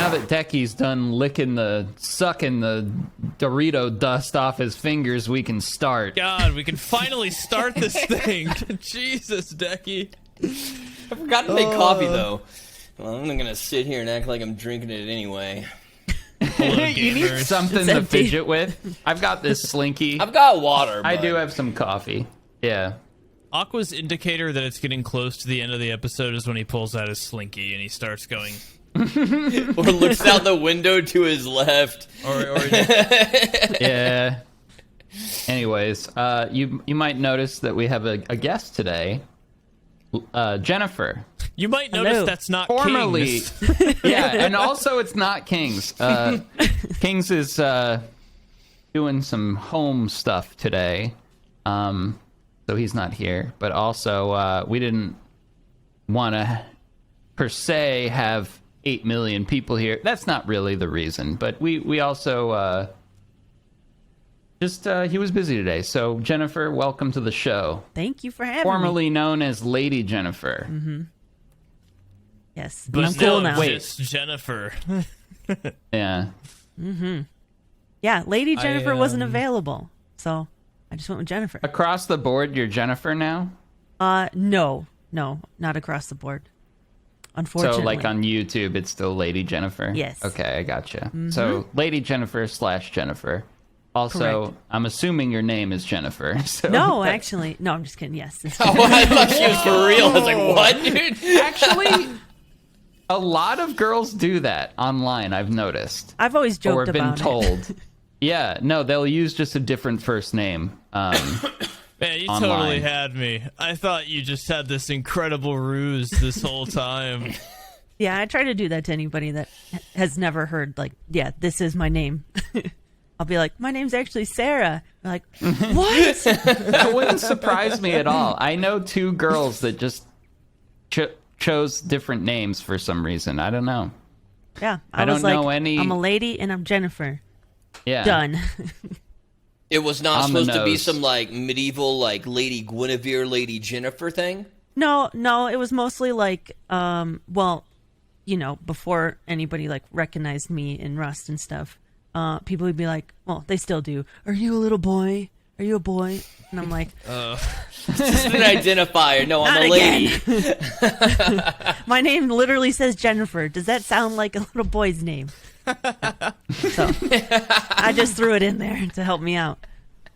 Now that Decky's done sucking the Dorito dust off his fingers, we can start. God, we can finally start this thing. Jesus, Decky. I forgot to make coffee, though. Well, I'm not going to sit here and act like I'm drinking it anyway. You need something to fidget with. I've got this Slinky. I've got water, I do have some coffee. Yeah. Aqua's indicator that it's getting close to the end of the episode is when he pulls out his Slinky and he starts going... or looks out the window to his left. Yeah. Anyways, you might notice that we have a guest today, Jennifer. You might notice that's not formerly, Kings. Yeah, and also it's not Kings. Kings is doing some home stuff today, so he's not here. But also, we didn't want to per se have 8 million people here. That's not really the reason, but we also he was busy today. So Jennifer, welcome to the show. Thank you for having me. Formerly known as Lady Jennifer. Mm-hmm. Yes, but I'm cool now. Wait, Jennifer. Yeah. Mm-hmm. Yeah, Lady Jennifer wasn't available, so I just went with Jennifer. Across the board, you're Jennifer now? No, not across the board. Unfortunately. So, like on YouTube, it's still Lady Jennifer? Yes. Okay, I gotcha. Mm-hmm. So, Lady Jennifer / Jennifer. Also, correct. I'm assuming your name is Jennifer. So no, actually. No, I'm just kidding. Yes. Oh, I thought she was for real. I was like, what, dude? Actually, a lot of girls do that online, I've noticed. I've always joked or been about told. it. Yeah, no, they'll use just a different first name. Man, you online. totally had me. I thought you just had this incredible ruse this whole time. Yeah, I try to do that to anybody that has never heard, like, yeah, this is my name. I'll be like, my name's actually Sarah. They're like, what? That wouldn't surprise me at all. I know 2 girls that just chose different names for some reason. I don't know. Yeah, I was don't like, know any. I'm a lady and I'm Jennifer. Yeah. Done. It was not On the supposed to be nose. some, like, medieval, like, Lady Guinevere, Lady Jennifer thing? No, it was mostly like, well, you know, before anybody, like, recognized me in Rust and stuff, people would be like, well, they still do. Are you a little boy? Are you a boy? And I'm like, It's just an identifier. No, I'm Not a lady. my name literally says Jennifer. Does that sound like a little boy's name? So I just threw it in there to help me out.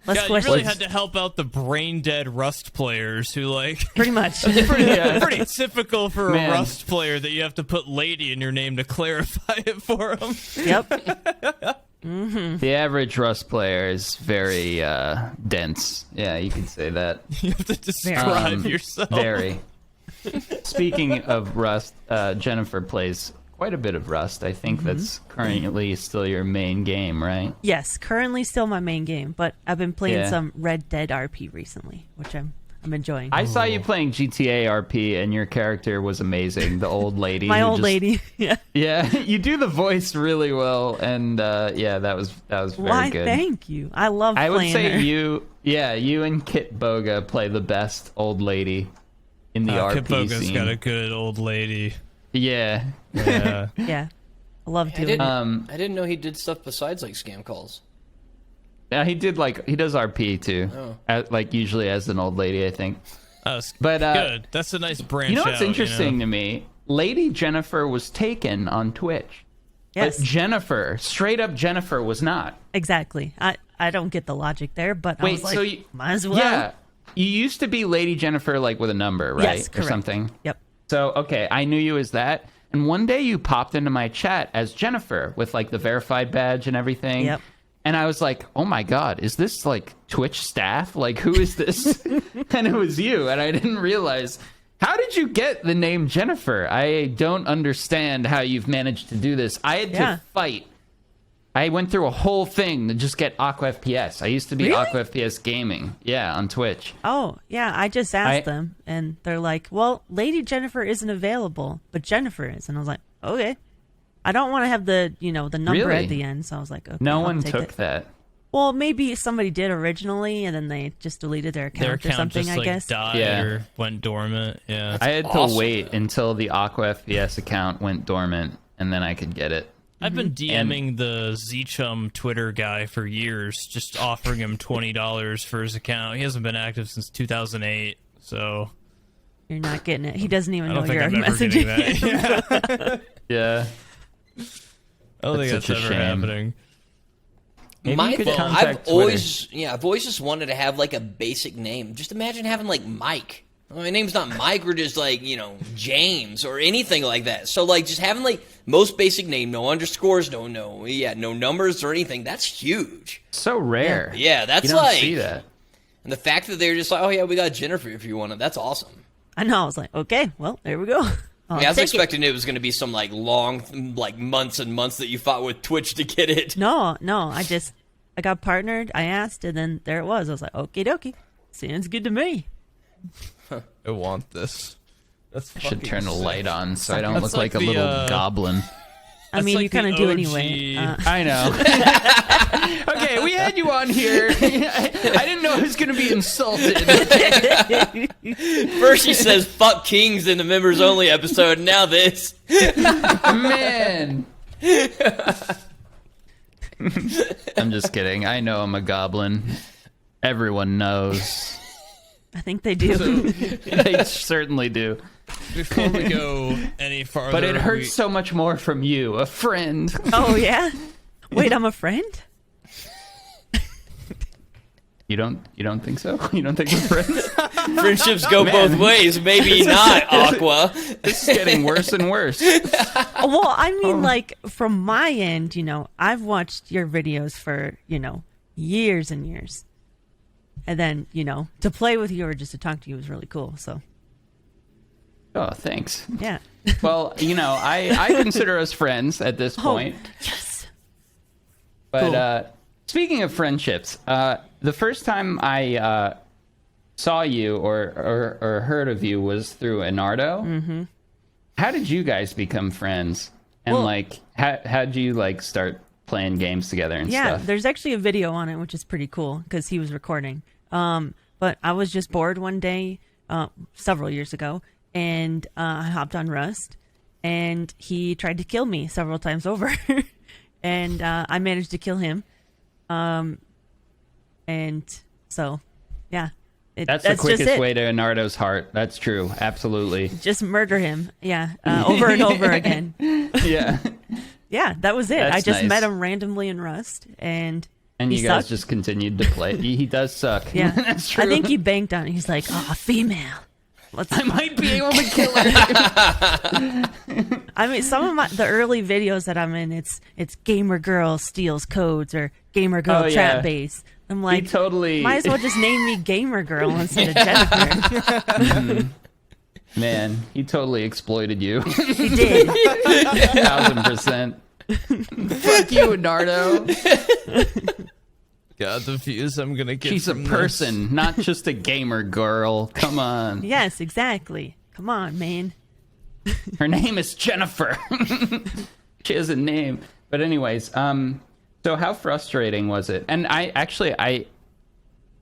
Less Yeah, you questions. really had to help out the brain-dead Rust players who, like... Pretty much. pretty typical for Man. a Rust player that you have to put lady in your name to clarify it for them. Yep. The average Rust player is very dense. Yeah, you could say that. You have to describe yourself. Very. Speaking of Rust, Jennifer plays quite a bit of Rust. I think that's currently still your main game, right? Yes, currently still my main game, but I've been playing Yeah. some Red Dead RP recently, which I'm enjoying. I saw you playing GTA RP, and your character was amazing. The old lady. My who old just- lady. Yeah. Yeah, you do the voice really well, and yeah, that was very Why? good. Thank you. I love I would playing say her. you and Kit Boga play the best old lady in the RP Kipoga's scene. got a good old lady. Yeah. Yeah. Yeah. I love I doing didn't, it. I didn't know he did stuff besides, like, scam calls. Yeah, he does RP too. Oh. Like usually as an old lady, I think. That's But, good. That's a nice branch You know what's out, interesting to me? Lady Jennifer was taken on Twitch. Yes, But Jennifer, straight up Jennifer, was not. exactly. I don't get the logic there, but I Wait, was like, so you, might as well. yeah, you used to be Lady Jennifer, like with a number, right, Yes, or correct. something. Yep. So okay, I knew you as that, and one day you popped into my chat as Jennifer with like the verified badge and everything. Yep. And I was like, oh my god, is this like Twitch staff? Like, who is this? And it was you, and I didn't realize. How did you get the name Jennifer? I don't understand how you've managed to do this. I had to fight. I went through a whole thing to just get Aqua FPS. I used to be Really? Aqua FPS Gaming. Yeah, on Twitch. Oh, yeah, I just asked them, and they're like, well, Lady Jennifer isn't available, but Jennifer is. And I was like, okay. I don't want to have the, the number Really? at the end, so I was like, okay, No I'll one take took it. that. Well, maybe somebody did originally, and then they just deleted their Their account or account something, just I like guess. died Yeah. or went dormant. Yeah. I had awesome, to wait though. until the Aqua FPS account went dormant, and then I could get it. I've been DMing the zchum Twitter guy for years, just offering him $20 for his account. He hasn't been active since 2008, so You're not getting it. He doesn't even I know don't think you're I'm ever getting messaging. that. Yeah. I don't think That's that's such a ever shame. happening. Maybe My you could phone, contact I've always just wanted to have like a basic name. Just imagine having like Mike. My name's not Mike or just like, James or anything like that. So like just having like most basic name, no underscores, no numbers or anything. That's huge. so rare. Yeah, that's you don't like see that. And the fact that they're just like, oh yeah, we got Jennifer if you want it. That's awesome. I know. I was like, okay, well, there we go. I was expecting it was going to be some like long, like months and months that you fought with Twitch to get it. No, I got partnered. I asked, and then there it was. I was like, okie dokie. Sounds good to me. I want this. That's I should turn the light on so I don't That's look like like a the, little goblin. I mean, like you kind the of do OG. anyway. I know. Okay, we had you on here. I didn't know I was going to be insulted. First she says fuck kings in the members only episode, and now this. Man. I'm just kidding. I know I'm a goblin. Everyone knows. I think they do. They certainly do. Before we go any farther, But it hurts so much more from you, a friend. Oh yeah. Wait, I'm a friend. You don't think so? You don't think we're friends? Friendships go Man. both ways. Maybe not, Aqua. It's getting worse and worse. Well, I mean, like from my end, I've watched your videos for years and years, and then to play with you or just to talk to you was really cool. So Oh, thanks. yeah. Well, I consider us friends at this point. Yes. But Cool. Speaking of friendships, the first time I saw you or heard of you was through Enardo. Mm-hmm. How did you guys become friends? And Well- how'd you start playing games together and Yeah, stuff? there's actually a video on it, which is pretty cool because he was recording. But I was just bored one day, several years ago, and I hopped on Rust, and he tried to kill me several times over, and I managed to kill him. And so, yeah. That's the just quickest it. way to Enardo's heart. That's true. Absolutely. Just murder him. Yeah, over and over again. Yeah. Yeah, that was it. That's I just nice. met him randomly in Rust, and And he you guys sucked. just continued to play. He does suck. Yeah, That's true. I think he banked on it. He's like, oh, a female. I might be able to kill her. I mean, some of the early videos that I'm in, it's gamer girl steals codes or gamer girl Oh, trap yeah. base. I'm like, totally- might as well just name me gamer girl instead of Jennifer. Man, he totally exploited you. He did. 1000%. Fuck you, Enardo. God, the views I'm gonna get. She's a from this. person, not just a gamer girl. Come on. Yes, exactly. Come on, man. Her name is Jennifer. She has a name. But anyways, so how frustrating was it? And I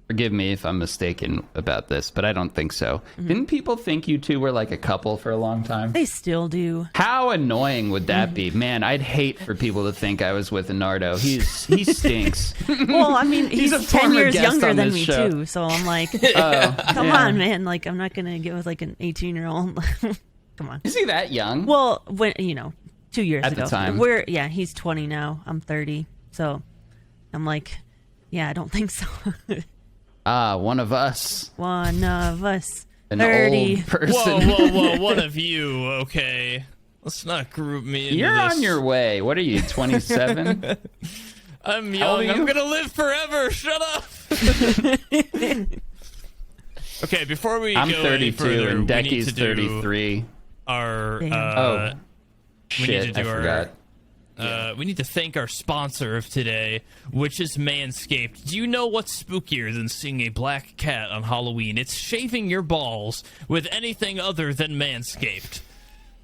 forgive me if I'm mistaken about this, but I don't think so. Didn't people think you two were like a couple for a long time? They still do. How annoying would that be? Man, I'd hate for people to think I was with Enardo. He stinks. Well, I mean, he's a 10 former years guest younger on than this me, show. too. So I'm like, Oh, come yeah. on, man. Like, I'm not going to get with like an 18-year-old. Come on. Is he that young? Well, when 2 years At ago. the time. He's 20 now. I'm 30. So I'm like, yeah, I don't think so. One of us. One of us. An 30. old person. Whoa! One of you. Okay, let's not group me into You're this. on your way. What are you, 27? I'm How old are young. I'm you? gonna live forever. Shut up. Okay, before we I'm go any 32 further, and we need Decky's to do 33. our Damn. Oh, we need to shit, do I our forgot. we need to thank our sponsor of today, which is Manscaped. Do you know what's spookier than seeing a black cat on Halloween? It's shaving your balls with anything other than Manscaped.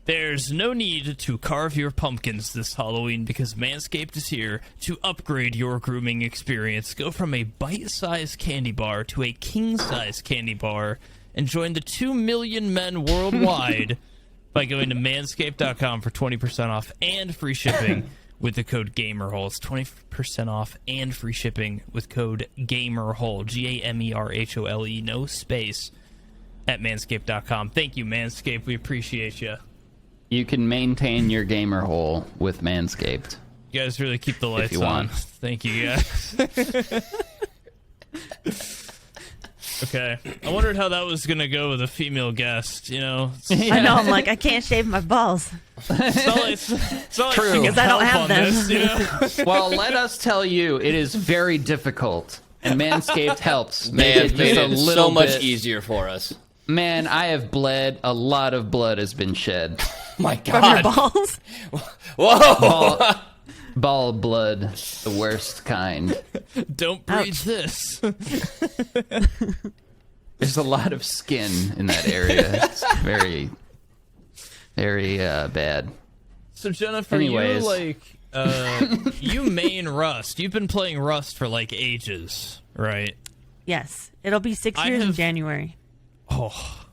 There's no need to carve your pumpkins this Halloween because Manscaped is here to upgrade your grooming experience. Go from a bite-sized candy bar to a king-size candy bar and join the 2 million men worldwide by going to manscaped.com for 20% off and free shipping with the code GAMERHOLE. It's 20% off and free shipping with code GAMERHOLE, GAMERHOLE, no space, at manscaped.com. Thank you, Manscaped. We appreciate you. You can maintain your gamer hole with Manscaped. You guys really keep the lights you on. want. Thank you, guys. Okay. I wondered how that was going to go with a female guest, you know? I know. I'm like, I can't shave my balls. It's not like True. she can Because I don't help have on them. this, you know? Well, let us tell you, it is very difficult, and Manscaped helps. They Make have made just a it little so much bit- easier for us. Man, I have bled. A lot of blood has been shed. My From your God. balls? Whoa. Ball blood, the worst kind. Don't breathe Ouch. this. There's a lot of skin in that area. It's very, very bad. So, Jennifer, Anyways. you main Rust. You've been playing Rust for, like, ages, right? Yes. It'll be 6 I years in have- January. Oh,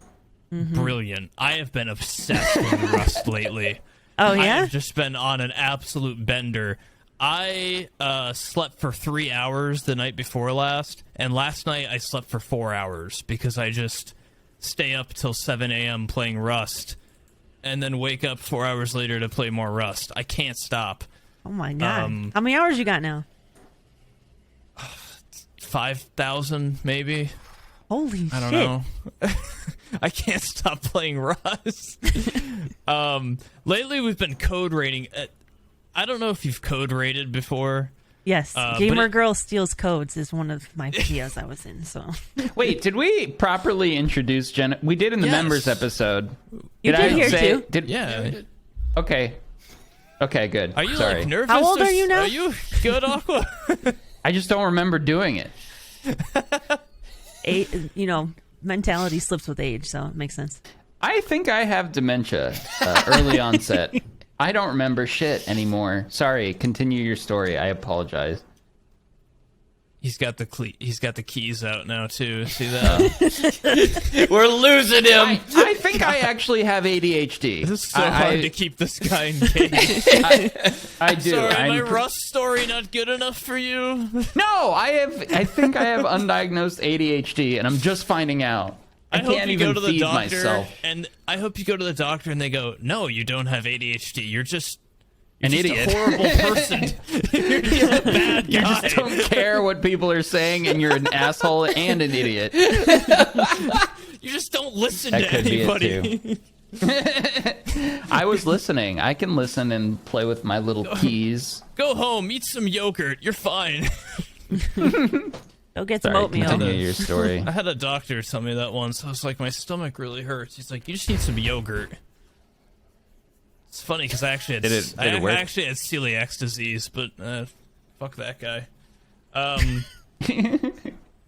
brilliant. I have been obsessed with Rust lately. Oh, I yeah? have just been on an absolute bender. I slept for 3 hours the night before last, and last night I slept for 4 hours because I just stay up till 7 a.m. playing Rust and then wake up 4 hours later to play more Rust. I can't stop. Oh, my God. Um, How many hours you got now? 5,000 maybe. Holy I don't shit. know. I can't stop playing Rust. Lately we've been code rating. I don't know if you've code rated before. Yes. but Gamer it- Girl Steals Codes is one of my videos I was in, so. Wait, did we properly introduce Jen? We did in the Yes. members episode. You did here, too. Yeah. Okay. Okay, good. Are you Sorry. like nervous? How old or are you now? Are you good, Aqua? I just don't remember doing it. Mentality slips with age, so it makes sense. I think I have dementia, early onset. I don't remember shit anymore. Sorry, continue your story. I apologize. He's got the keys out now too. See that? We're losing him. I think I actually have ADHD. It's so hard to keep this guy engaged. I do. Sorry, I'm my pr- Rust story not good enough for you? No, I think I have undiagnosed ADHD, and I'm just finding out. I hope can't you even go to the feed doctor, myself. and I hope you go to the doctor and they go, "No, you don't have ADHD. You're just An just idiot. a horrible person. You're just a bad You guy. just don't care what people are saying, and you're an asshole and an idiot. You just don't listen That to could be it, anybody." I was listening. I can listen and play with my little keys. Go home, eat some yogurt. You're fine. Go get some Sorry, oatmeal. continue your story. I had a doctor tell me that once. I was like, my stomach really hurts. He's like, you just need some yogurt. It's funny because I actually had Did it I work? actually had celiac disease, but fuck that guy.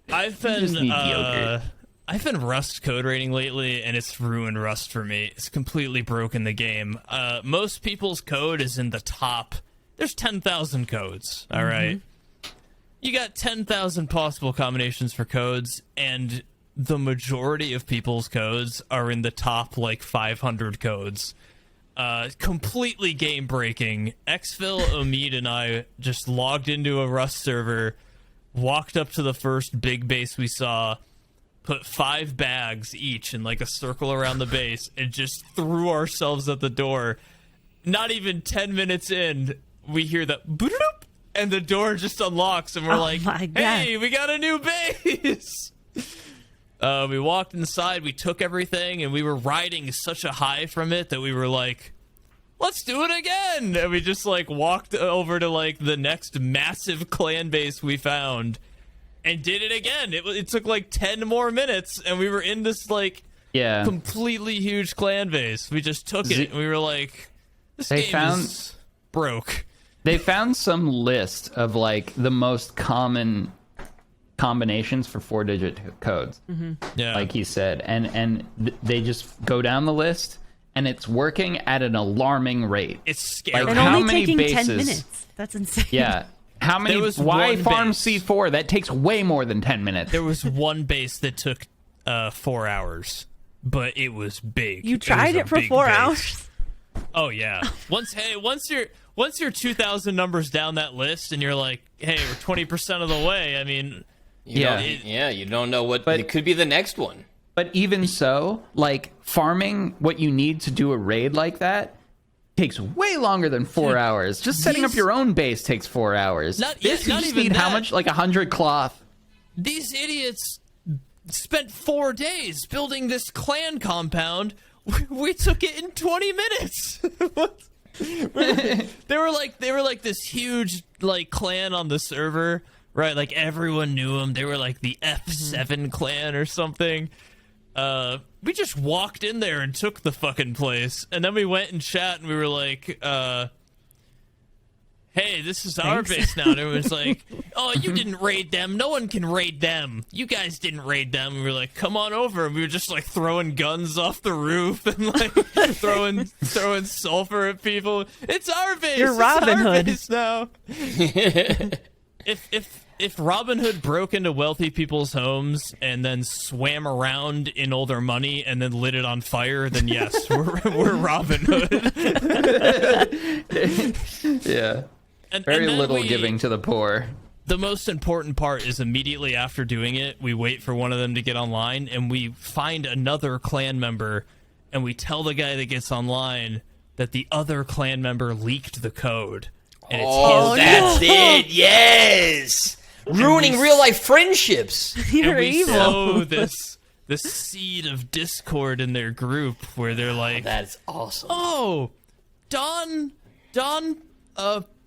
I've been just need yogurt. I've been Rust code rating lately, and it's ruined Rust for me. It's completely broken the game. Most people's code is in the top. There's 10,000 codes. All right. You got 10,000 possible combinations for codes, and the majority of people's codes are in the top, like, 500 codes. Completely game-breaking. Xphil, Omid, and I just logged into a Rust server, walked up to the first big base we saw, put 5 bags each in, like, a circle around the base, and just threw ourselves at the door. Not even 10 minutes in, we hear the boop, and the door just unlocks, and we're like, my God. hey, we got a new base! We walked inside, we took everything, and we were riding such a high from it that we were like, let's do it again! And we just, like, walked over to, like, the next massive clan base we found and did it again. It took, like, 10 more minutes, and we were in this, like, Yeah. completely huge clan base. We just took it, and we were like, this They game found- is broke. They found some list of like the most common combinations for 4-digit codes, Yeah. like he said, and they just go down the list, and it's working at an alarming rate. it's scary. Like, And how only many taking 10 bases? minutes. That's insane. Yeah. How many? There was Why one farm base. C4? That takes way more than 10 minutes. There was one base that took 4 hours, but it was big. You was tried a it for big 4 base. hours? Oh yeah. Once once you're 2,000 numbers down that list, and you're like, hey, we're 20% of the way. I mean, You don't know what it could be the next one. But even so, like, farming what you need to do a raid like that takes way longer than 4 hours. Just setting up your own base takes 4 hours. Not You even just need that. how much? Like 100 cloth. These idiots spent 4 days building this clan compound. We took it in 20 minutes. They were like this huge like clan on the server, right? Like everyone knew them. They were like the F7 clan or something. We just walked in there and took the fucking place, and then we went and chat, and we were like, hey, this is our base now. And everyone's like, oh, you didn't raid them. No one can raid them. You guys didn't raid them. And we were like, come on over. And we were just like throwing guns off the roof and like throwing sulfur at people. It's our base. You're Robin Hood base now. If Robin Hood broke into wealthy people's homes and then swam around in all their money and then lit it on fire, then yes, we're Robin Hood. Yeah. And Very then little giving to the poor. The most important part is immediately after doing it, we wait for one of them to get online, and we find another clan member, and we tell the guy that gets online that the other clan member leaked the code. And it's That's it. Yes. Ruining real life friendships. You're and we evil. sow this seed of discord in their group where they're like, That's awesome. oh, Don,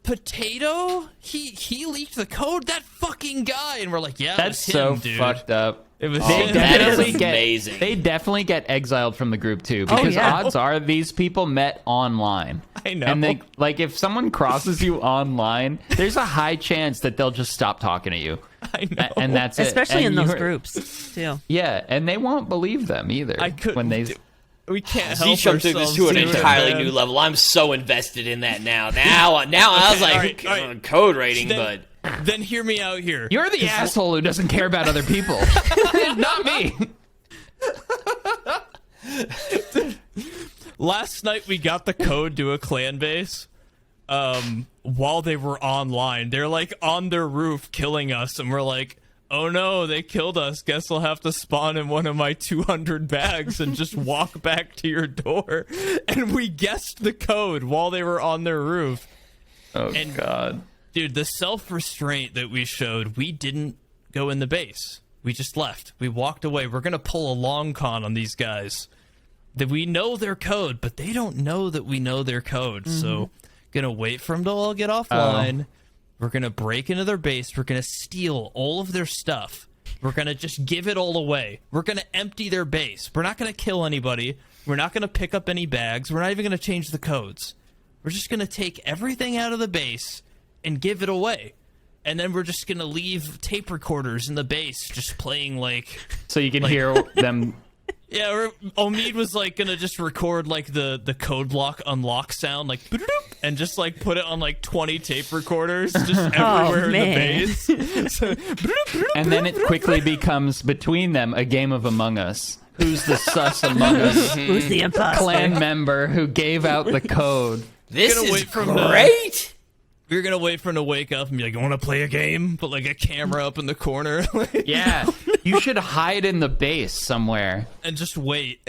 Potato? He leaked the code? That fucking guy. And we're like, yeah, That's it was him, so dude. fucked up. It was They him. that definitely is get amazing. They definitely get exiled from the group too, because yeah. odds are these people met online. I know. And they like if someone crosses you online, there's a high chance that they'll just stop talking to you. I know. And that's it. Especially in And those you're- groups, too. Yeah, and they won't believe them either. I couldn't when they. We can't help Zchums took this ourselves. to an doing entirely that. new level. I'm so invested in that now. Now I was like, all right. code rating, Then- but Then hear me out here. You're the asshole who doesn't care about other people, not me. Last night we got the code to a clan base while they were online. They're like on their roof killing us, and we're like, oh no, they killed us. Guess I'll have to spawn in one of my 200 bags and just walk back to your door. And we guessed the code while they were on their roof. Oh And- God. Dude, the self-restraint that we showed, we didn't go in the base. We just left. We walked away. We're going to pull a long con on these guys. That we know their code, but they don't know that we know their code. So, going to wait for them to all get offline. We're going to break into their base. We're going to steal all of their stuff. We're going to just give it all away. We're going to empty their base. We're not going to kill anybody. We're not going to pick up any bags. We're not even going to change the codes. We're just going to take everything out of the base and give it away. And then we're just going to leave tape recorders in the base just playing like... So you can hear them. Yeah, Omid was like going to just record like the code block unlock sound like... and just like put it on like 20 tape recorders just everywhere in the man. base. So, And then it quickly becomes between them a game of Among Us. Who's the sus Among Us Who's the imposter? clan member who gave out the code? this gonna is wait for him to- great. we were going to wait for him to wake up and be like, you want to play a game? Put like a camera up in the corner. Yeah, you should hide in the base somewhere. And just wait.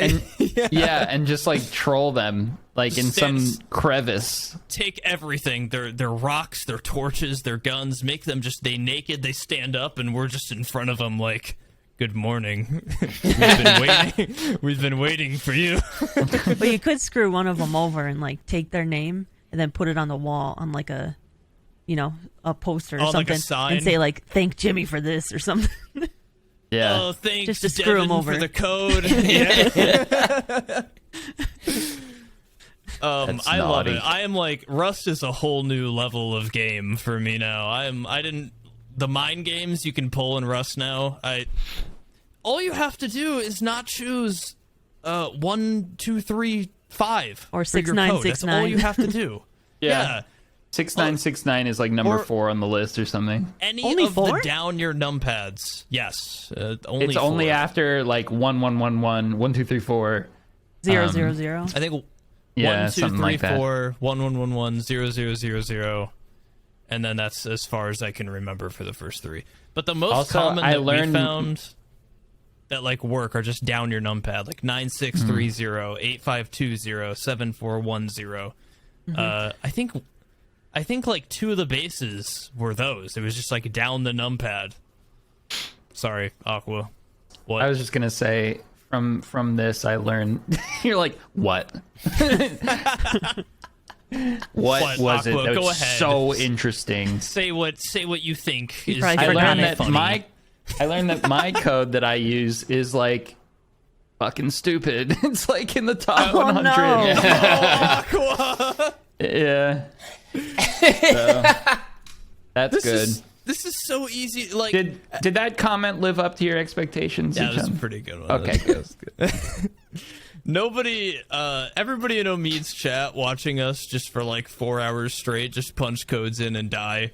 Yeah, and just like troll them, like in some Stand- crevice. Take everything, their rocks, their torches, their guns, make them just they naked, they stand up, and we're just in front of them like, good morning. We've been waiting for you. But you could screw one of them over and like take their name and then put it on the wall on like a, a poster or Oh, like something, a sign? and say like, "Thank Jimmy for this" or something. Yeah. Oh, thanks, Just to screw Devin, him over. for the code. Yeah. That's I love naughty. it. I am like, Rust is a whole new level of game for me now. The mind games you can pull in Rust now. All you have to do is not choose 1, 2, 3, 5 Or for your 6, 9, code. 6, That's all 9. you have to do. Yeah. 6969 is like number or- 4 on the list or something. Any Only of 4? the down your numpads. Yes. Only It's only 4. after like 1111, 1234. 0, 0, 0. I think Yeah, 1 2 something 3 like that. 4 1 1 1 1 0 0 0 0, and then that's as far as I can remember for the first 3. But the most Also, common I that learned- we found that like work are just down your numpad, like 9630 8520 7410. I think like 2 of the bases were those. It was just like down the numpad. Sorry, Aqua. What? I was just gonna say from this I learned. You're like, what? What was it? Aqua? That Go was ahead. so interesting. Say what you think is probably I forgot learned it. that funny. my code that I use is like fucking stupid. It's like in the top Oh, 100. no. Aqua. Yeah. So, that's good. This is so easy. Like, Did that comment live up to your expectations? yeah, it was a Zchums? pretty good one. Okay, good. Nobody, everybody in Omid's chat watching us just for like 4 hours straight, just punch codes in and die.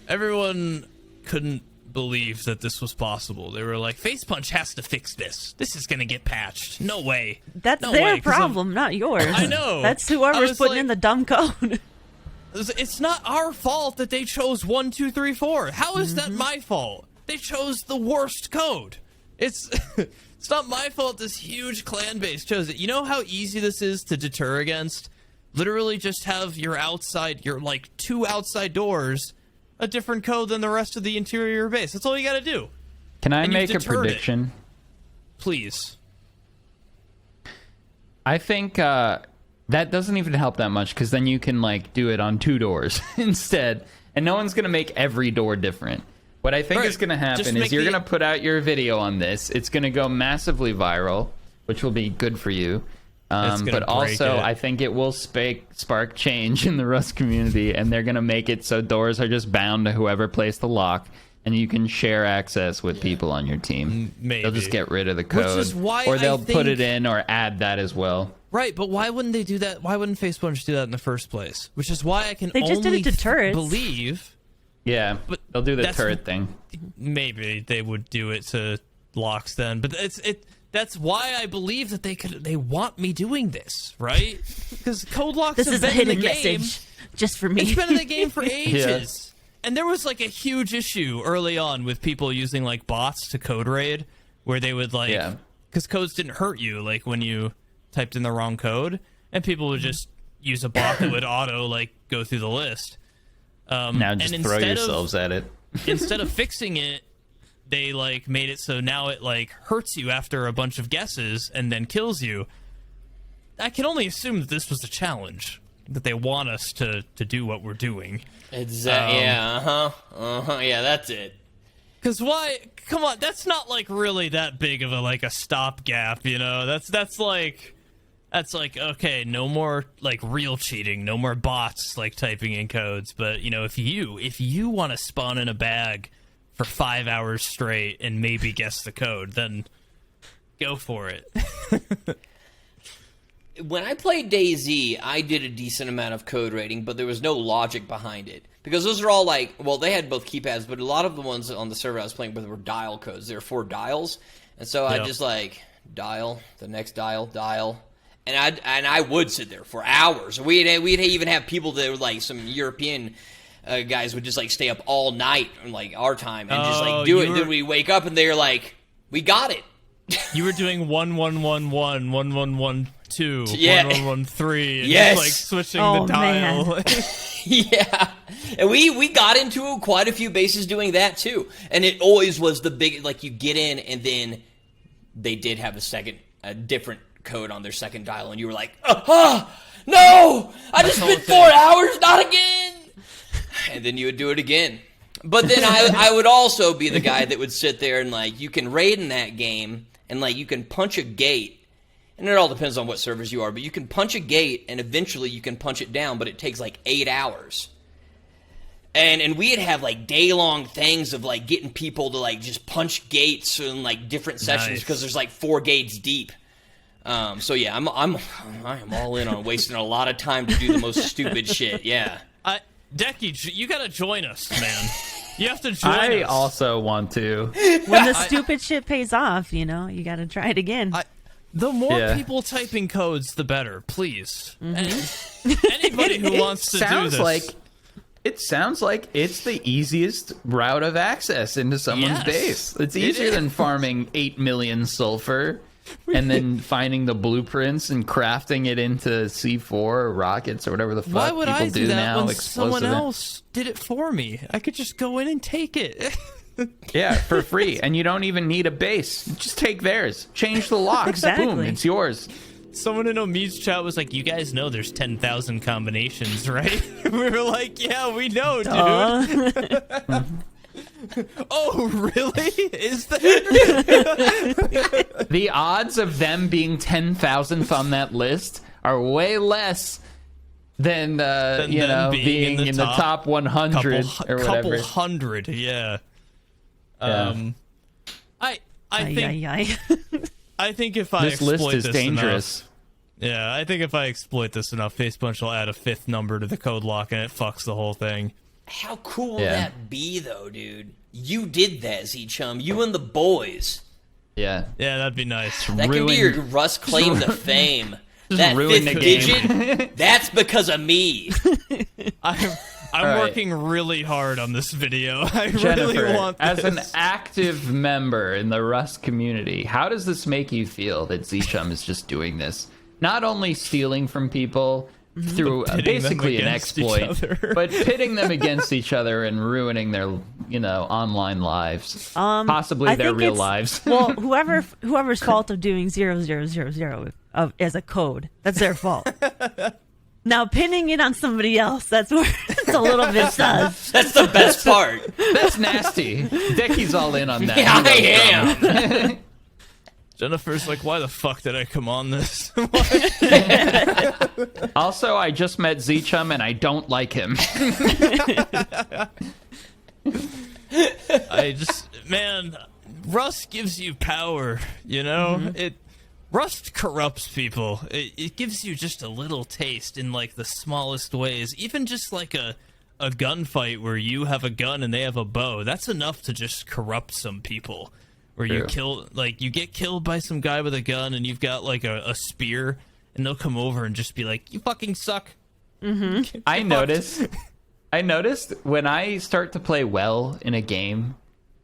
Everyone couldn't believe that this was possible. They were like, Facepunch has to fix this. This is gonna get patched. No way. That's No their way, 'cause problem, not yours. I know. That's I whoever's was putting like- in the dumb code. It's not our fault that they chose 1 2 3 4. How is that my fault? They chose the worst code. It's it's not my fault this huge clan base chose it. You know how easy this is to deter against? Literally just have your like 2 outside doors a different code than the rest of the interior base. That's all you got to do. Can I And you've make a deterred it. prediction? Please. I think that doesn't even help that much because then you can like do it on 2 doors instead, and no one's gonna make every door different. What I think Right. is gonna Just happen is make you're the- gonna put out your video on this. It's gonna go massively viral, which will be good for you. It's gonna But also, break it. I think it will spark change in the Rust community, and they're gonna make it so doors are just bound to whoever placed the lock, and you can share access with people on your team. Maybe. They'll just get rid of the code, is why or I they'll put it think- in or add that as well. Right, but why wouldn't they do that? Why wouldn't Facepunch do that in the first place? Which is why I can They just did only it to turrets. believe Yeah, But they'll do the that's- turret thing. maybe they would do it to locks then. But that's why I believe that they want me doing this, right? Because code locks This have is a been hidden in the game. message just for me. It's been in the game for ages. And there was like a huge issue early on with people using like bots to code raid, where they would like, Yeah. because codes didn't hurt you like when you typed in the wrong code, and people would just use a bot that would auto like go through the list. Now just and throw instead yourselves at it. Instead of fixing it, they like made it so now it like hurts you after a bunch of guesses and then kills you. I can only assume that this was a challenge, that they want us to do what we're doing. Yeah, that's it. Because why? Come on, that's not like really that big of a stopgap, you know? That's like okay, no more like real cheating, no more bots like typing in codes. But you know, if you want to spawn in a bag for 5 hours straight and maybe guess the code, then go for it. When I played DayZ, I did a decent amount of code rating, but there was no logic behind it. Because those are all like, well, they had both keypads, but a lot of the ones on the server I was playing with were dial codes. There were 4 dials. And so I Yep. just like, dial, the next dial, dial. And I would sit there for hours. We'd even have people that were like some European guys would just like stay up all night on like our time and just like do it. Then we wake up and they're like, we got it. You were doing 1111, 1112, Yeah. 1113, and Yes. just like switching Oh, the dial. Yeah, and we got into quite a few bases doing that too, and it always was the big, like, you get in and then they did have a different code on their second dial, and you were like, no, I just the spent whole 4 hours, not again. And then you would do it again. But then I would also be the guy that would sit there and like, you can raid in that game and like you can punch a gate. And it all depends on what servers you are, but you can punch a gate, and eventually you can punch it down, but it takes like 8 hours. And we'd have like day-long things of like getting people to like just punch gates in like different sessions Nice. because there's like 4 gates deep. So yeah, I am all in on wasting a lot of time to do the most stupid shit. Yeah. Decky, you gotta join us, man. You have to join I us. also want to. When the stupid shit pays off, you know, you got to try it again. The more Yeah. people typing codes, the better. Please, anybody who wants to do this. It sounds like it's the easiest route of access into someone's Yes, base. It's it easier is. than farming 8 million sulfur and then finding the blueprints and crafting it into C4 or rockets or whatever the fuck Why would people I do that now. when someone explosive- else did it for me? I could just go in and take it. Yeah, for free. And you don't even need a base. Just take theirs. Change the locks. Exactly. Boom, it's yours. Someone in Omid's chat was like, "You guys know there's 10,000 combinations, right?" We were like, "Yeah, we know, dude." Oh, really? Is there? The odds of them being 10,000th on that list are way less than, Than you them know, being in the the top 100 or whatever. couple hundred, yeah. Yeah. I Ay, think ay, ay. I think if I This exploit list is this dangerous. enough, yeah, I think if I exploit this enough, Facepunch will add a 5th number to the code lock and it fucks the whole thing. How cool will Yeah. that be, though, dude? You did that, zchum. You and the boys. Yeah. Yeah, that'd be nice. That can be your Rust claim to fame. That ruin 5th the game. digit, that's because of me. I'm right. working really hard on this video. I Jennifer, really want this. as an active member in the Rust community, how does this make you feel that zchum is just doing this? Not only stealing from people through But pitting them basically an against each exploit, other. but pitting them against each other and ruining their, online lives, possibly I their think real it's- lives. Well, whoever's fault of doing 0000 as a code, that's their fault. Now pinning it on somebody else, that's where it's a little bit sus. That's the best part. That's nasty. Decky's all in on that. Yeah, He I loves drama. am. Jennifer's like, "Why the fuck did I come on this?" Also, I just met zchum and I don't like him. Man, Rust gives you power, you know? Rust corrupts people. It gives you just a little taste in, like, the smallest ways. Even just, like, a gunfight where you have a gun and they have a bow. That's enough to just corrupt some people. Where you you get killed by some guy with a gun and you've got, like, a spear, and they'll come over and just be like, "You fucking suck." I noticed when I start to play well in a game,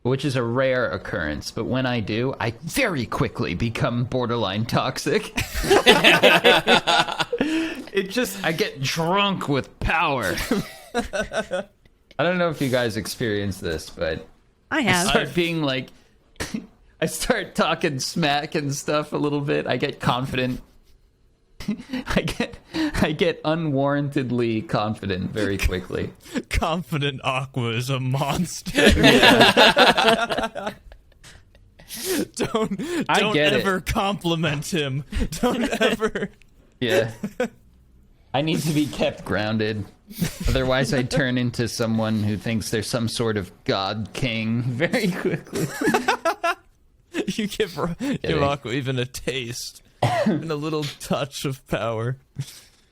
which is a rare occurrence, but when I do, I very quickly become borderline toxic. I get drunk with power. I don't know if you guys experience this, but I I have. start being like, I start talking smack and stuff a little bit. I get confident. I get unwarrantedly confident very quickly. Confident Aqua is a monster. Don't get it. ever compliment him. Don't ever. Yeah. I need to be kept grounded. Otherwise, I turn into someone who thinks there's some sort of god king very quickly. You give Aqua even a taste and a little touch of power.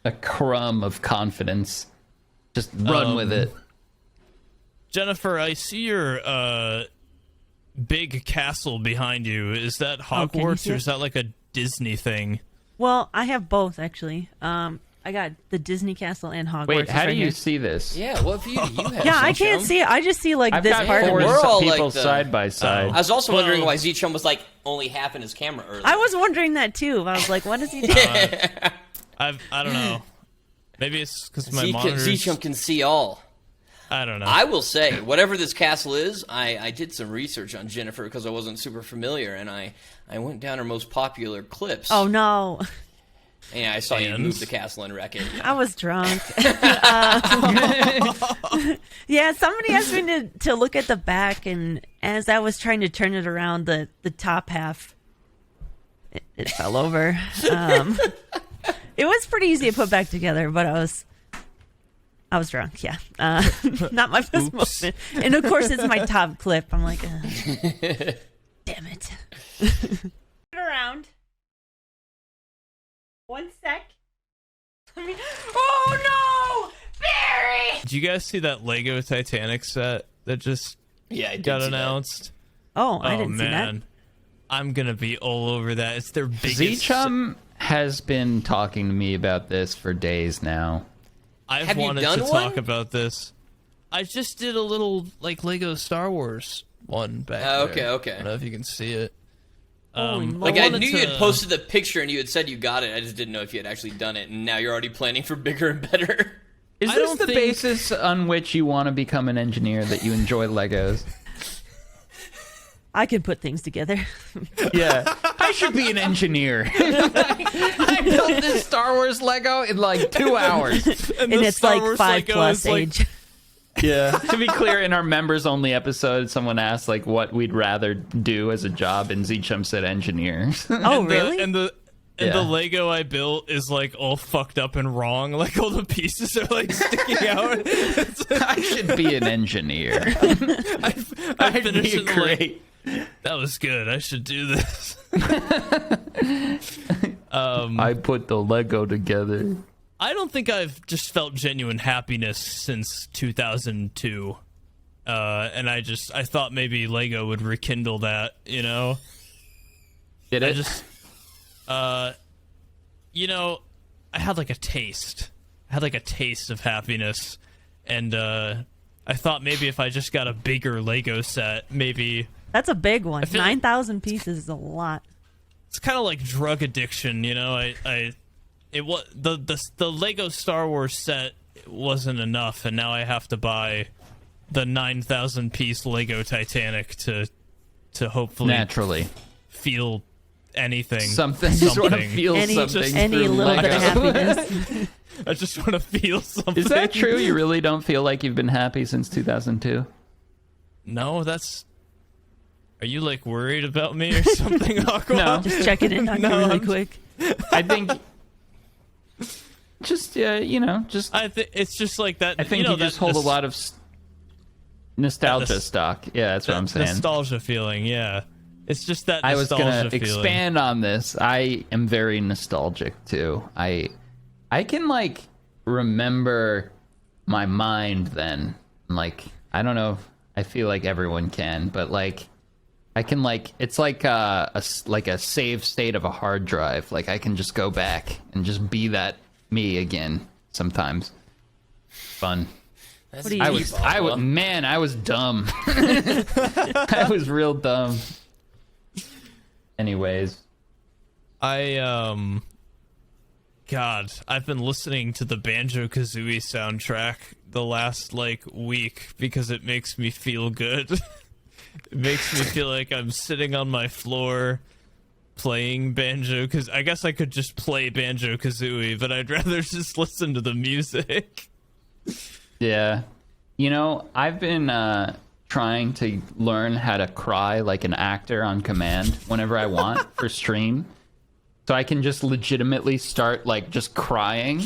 A crumb of confidence. Just run with it. Jennifer, I see your big castle behind you. Is that can you Hogwarts see or it? is that like a Disney thing? Well, I have both actually. I got the Disney Castle and Hogwarts. Wait, It's how do right you here. see this? Yeah, what view do you have? Yeah, I can't zchum? see it. I just see like I've this got part of four it. We're all people like the- side by side. I was also Well- wondering why zchum was like only half in his camera earlier. I was wondering that too. I was like, what is he doing? I don't know. Maybe it's because my monitors. zchum can see all. I don't know. I will say, whatever this castle is, I did some research on Jennifer because I wasn't super familiar, and I went down her most popular clips. Oh no, Yeah, I saw you And? move the castle and wreck it. I was drunk. Yeah, somebody asked me to look at the back, and as I was trying to turn it around, the top half, it fell over. It was pretty easy to put back together, but I was drunk. Yeah, not my best moment. And of course, it's my top clip. I'm like, damn it. Turn around. 1 sec. Oh no, Barry! Did you guys see that Lego Titanic set that just Yeah, I did got see that. announced? Oh, I didn't see man. that. I'm gonna be all over that. It's their biggest. Zchum has been talking to me about this for days now. I've Have you wanted done to one? talk about this. I just did a little like Lego Star Wars one back there. Okay. I don't know if you can see it. Holy Like, I wanted knew you had to- posted the picture and you had said you got it. I just didn't know if you had actually done it, and now you're already planning for bigger and better. Is I this don't the think- basis on which you want to become an engineer, that you enjoy Legos? I can put things together. Yeah. I should be an engineer. I built this Star Wars Lego in like 2 hours. And the it's Star like Wars 5 Lego plus is, like, age. Yeah. To be clear, in our members only episode, someone asked like what we'd rather do as a job, and Zchum said engineer. Oh, And really? the Yeah. Lego I built is like all fucked up and wrong. Like all the pieces are like sticking out. I should be an engineer. I I'd finished be it like, great. that was good. I should do this. I put the Lego together. I don't think I've just felt genuine happiness since 2002. And I thought maybe Lego would rekindle that, you know? Did I it? just, you know, I had like a taste. I had like a taste of happiness. And, I thought maybe if I just got a bigger Lego set, maybe That's a big one. feel- 9,000 pieces is a lot. it's kind of like drug addiction, you know? It was the Lego Star Wars set wasn't enough, and now I have to buy the 9,000 piece Lego Titanic to hopefully Naturally. feel anything. Something. Just want to Something. feel Any something. any through little bit of Lego. happiness. I just want to feel something. Is that true? You really don't feel like you've been happy since 2002? No, that's. Are you like worried about me or something, Aqua? No. Just checking in on you No, really I'm- quick. I think just just I think it's just like that. I think you, know, just that hold a nos- lot of nostalgia That stock. Yeah, that's what that I'm saying. Nostalgia feeling, yeah. It's just that I was nostalgia gonna feeling. expand on this. I am very nostalgic too. I can like remember my mind then. Like I don't know. I feel like everyone can, but like I can like it's like a save state of a hard drive. Like I can just go back and just be that me again sometimes. Fun. That's What do you- deep, Aqua. Man, I was dumb. I was real dumb. Anyways, God, I've been listening to the Banjo-Kazooie soundtrack the last like week because it makes me feel good. It makes me feel like I'm sitting on my floor playing banjo, because I guess I could just play Banjo-Kazooie, but I'd rather just listen to the music. yeah. You know, I've been trying to learn how to cry like an actor on command whenever I want for stream. So I can just legitimately start like just crying.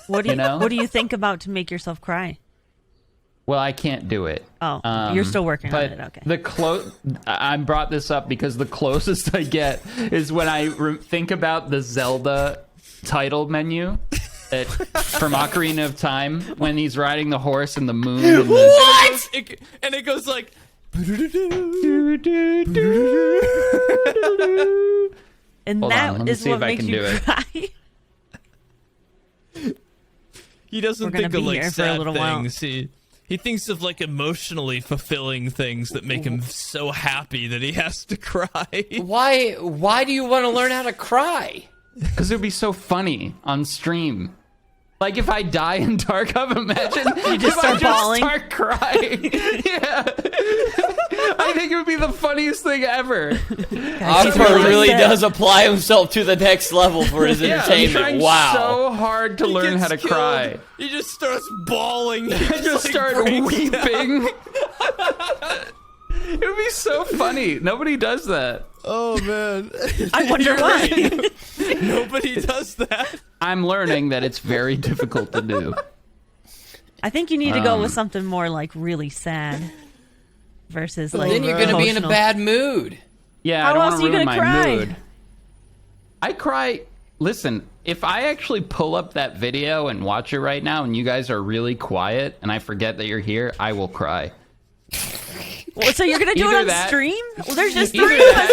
What do you, You know? what do you think about to make yourself cry? Well, I can't do it. Oh, you're still working on But it. Okay. I brought this up because the closest I get is when I think about the Zelda title menu from Ocarina of Time when he's riding the horse in the moon. And the, What? And it goes like. And Hold on, that let me is see what if I makes can you do it. cry. He doesn't We're gonna think of be like here for a sad little while. things. He thinks of like emotionally fulfilling things that make him so happy that he has to cry. Why do you want to learn how to cry? Because it would be so funny on stream. Like if I die in Tarkov, imagine you just if I start bawling. start crying. Yeah, I think it would be the funniest thing ever. Aqua really upset. does apply himself to the next level for his Yeah, I'm entertainment. trying Wow. so hard to learn Gets how to killed. cry. He just starts bawling. I just start weeping. It would be so funny. Nobody does that. Oh man, I wonder why. nobody does that. I'm learning that it's very difficult to do. I think you need to go with something more like really sad versus like Then you're going to be in a emotional. bad mood. Yeah, How I don't else want are to you ruin gonna my cry? mood. I cry. Listen, if I actually pull up that video and watch it right now and you guys are really quiet and I forget that you're here, I will cry. Well, so you're gonna do Either it on that- stream? Well, there's just Either three of us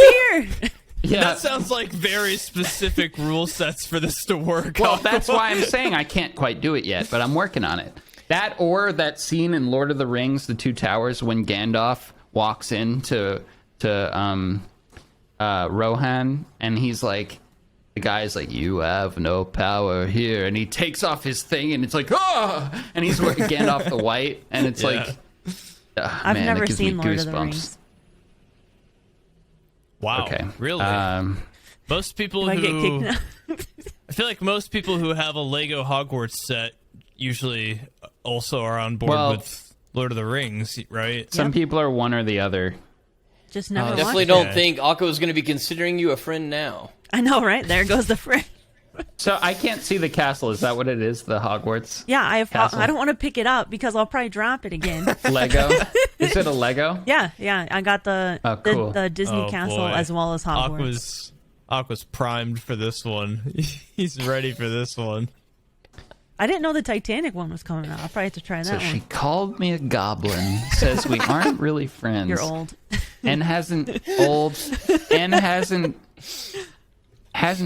here. Yeah. That sounds like very specific rule sets for this to work. Well, that's why I'm saying I can't quite do it yet, but I'm working on it. That or that scene in Lord of the Rings, The Two Towers, when Gandalf walks into Rohan, and he's like, the guy's like, "You have no power here," and he takes off his thing, and it's like, "Ah!" And he's wearing Gandalf the White, and it's like, I've man, never that gives seen me Lord of the goosebumps. Rings. Wow. Okay, Really? Most people Do I get who kicked out? I feel like most people who have a Lego Hogwarts set usually also are on board with Lord of the Rings, right? Some people are one or the other. Just never watched Definitely it. don't think Aqua is going to be considering you a friend now. I know, right? There goes the friend. So I can't see the castle. Is that what it is? The Hogwarts Yeah, Castle. I don't want to pick it up because I'll probably drop it again. Lego? Is it a Lego? Yeah. I got Oh, cool. the Disney Oh, castle boy. as well as Hogwarts. Aqua's primed for this one. He's ready for this one. I didn't know the Titanic one was coming out. I'll probably have to try So that she one. called me a goblin. Says we aren't really friends. You're old. And hasn't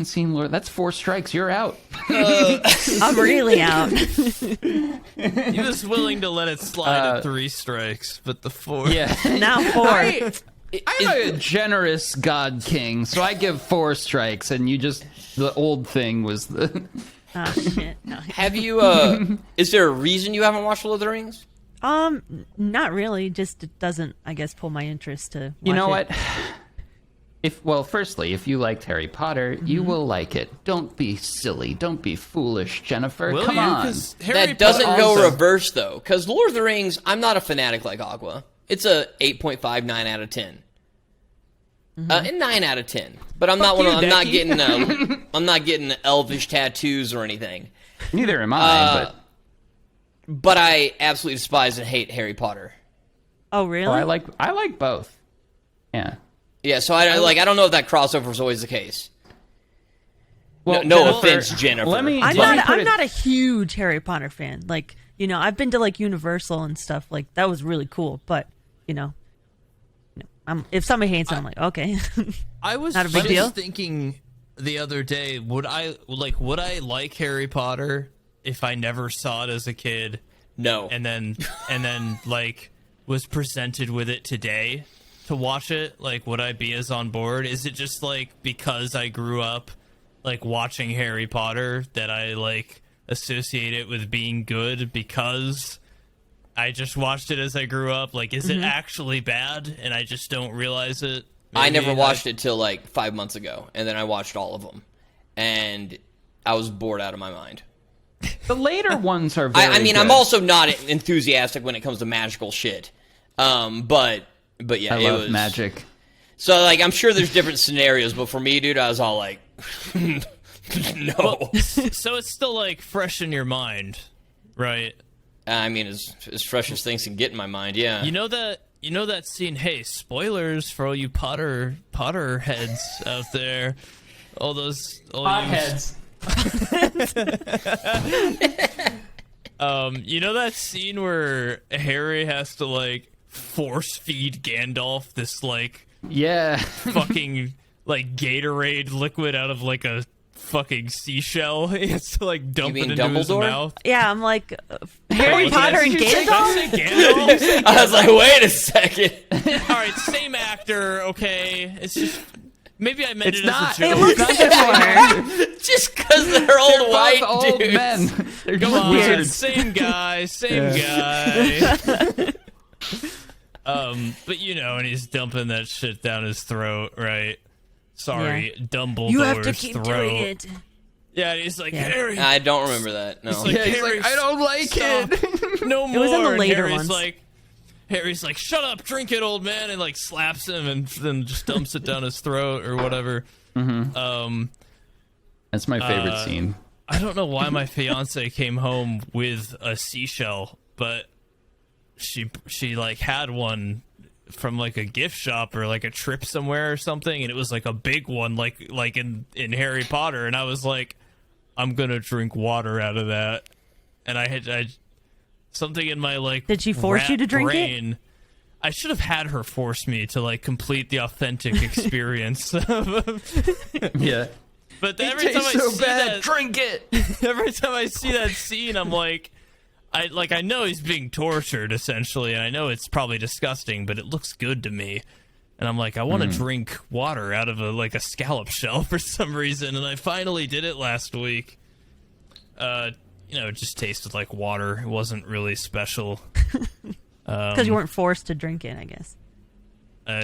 seen Lord. That's 4 strikes. You're out. I'm really out. He was willing to let it slide at 3 strikes, but the 4. Yeah. Now 4. I'm a generous god king, so I give 4 strikes, and you just the old thing was the. Oh shit. No. Have you, is there a reason you haven't watched Lord of the Rings? Not really. Just it doesn't, I guess, pull my interest to. You know watch what? Firstly, if you liked Harry Potter, you will like it. Don't be silly. Don't be foolish, Jennifer. Will Come you? on. 'Cause Harry That doesn't Potter go also- reverse, though, because Lord of the Rings, I'm not a fanatic like Aqua. It's a 8.5, 9 out of 10. And 9 out of 10. But I'm not one. you, I'm not Decky. getting. I'm not getting elvish tattoos or anything. Neither am I. But I absolutely despise and hate Harry Potter. Oh really? But I like both. Yeah. Yeah, so I don't know if that crossover is always the case. Well, no Jennifer, offense, Jennifer. Let me. I'm let me not. put I'm it- not a huge Harry Potter fan. Like I've been to like Universal and stuff. Like that was really cool. But if somebody hates it, I'm like, okay. I was Not a big just deal? thinking the other day, would I like Harry Potter if I never saw it as a kid No. and then like was presented with it today to watch it? Like, would I be as on board? Is it just like because I grew up like watching Harry Potter that I like associate it with being good because I just watched it as I grew up? Like, is it actually bad and I just don't realize it? I never Maybe? watched it till like 5 months ago, and then I watched all of them, and I was bored out of my mind. The later ones are very I mean, good. I'm also not enthusiastic when it comes to magical shit. But yeah, I it love was magic. So like, I'm sure there's different scenarios, but for me, dude, I was all like, no. So it's still like fresh in your mind, right? I mean, as fresh as things can get in my mind, yeah. You know that scene. Hey, spoilers for all you Potter heads out there. All Potheads. You know that scene where Harry has to like force feed Gandalf this like Yeah. fucking like Gatorade liquid out of like a fucking seashell? He has to like dump You it mean into his Dumbledore? mouth. Yeah, I'm like Harry Potter and Gandalf. Gandalf? I was like, wait a second. All right, same actor. Okay, it's just maybe I meant It's it not. as a joke. It looks similar. Just because they're old They're white both old dudes. men. They're Come just on, weird. same guy. But and he's dumping that shit down his throat, right? Sorry, Dumbledore's You have to keep throat. doing it. Yeah, and he's like, Yeah. Harry. I don't remember that. No. like, Yeah, he's Harry, like, I don't like stop. it. No more. It was in the And later Harry's ones. Harry's like, shut up, drink it, old man, and like slaps him and then just dumps it down his throat or whatever. That's my favorite scene. I don't know why my fiance came home with a seashell, but she like had one from like a gift shop or like a trip somewhere or something, and it was like a big one, like in Harry Potter, and I was like, I'm gonna drink water out of that, and I something in my like Did she force you to drink it? brain, I should have had her force me to like complete the authentic experience. Yeah. But every time I so see bad, that, drink it. every time I see that scene, I'm like, I know he's being tortured essentially, and I know it's probably disgusting, but it looks good to me. And I'm like, I want to drink water out of a scallop shell for some reason, and I finally did it last week. It just tasted like water. It wasn't really special. Because you weren't forced to drink it, I guess.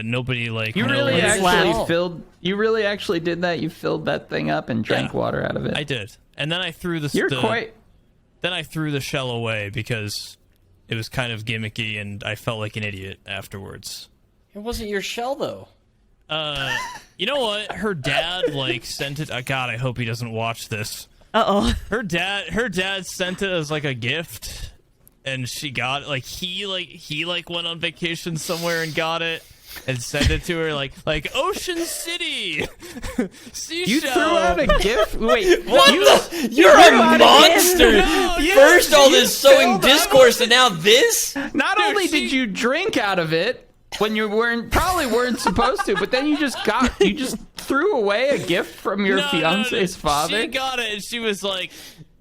Nobody You no really one- actually filled. You really actually did that. You filled that thing up and drank water out of it. I did, and then I threw the. You're quite. Then I threw the shell away because it was kind of gimmicky, and I felt like an idiot afterwards. It wasn't your shell, though. You know what? Her dad sent it. God, I hope he doesn't watch this. Her dad sent it as like a gift, and she got it. He went on vacation somewhere and got it and sent it to her like Ocean City. Seashell. You threw out a gift. Wait, What? You're a monster. First, all this sewing discourse, and now this. Not only did you drink out of it when you probably weren't supposed to, but then you just threw away a gift from your fiance's father. She got it, and she was like,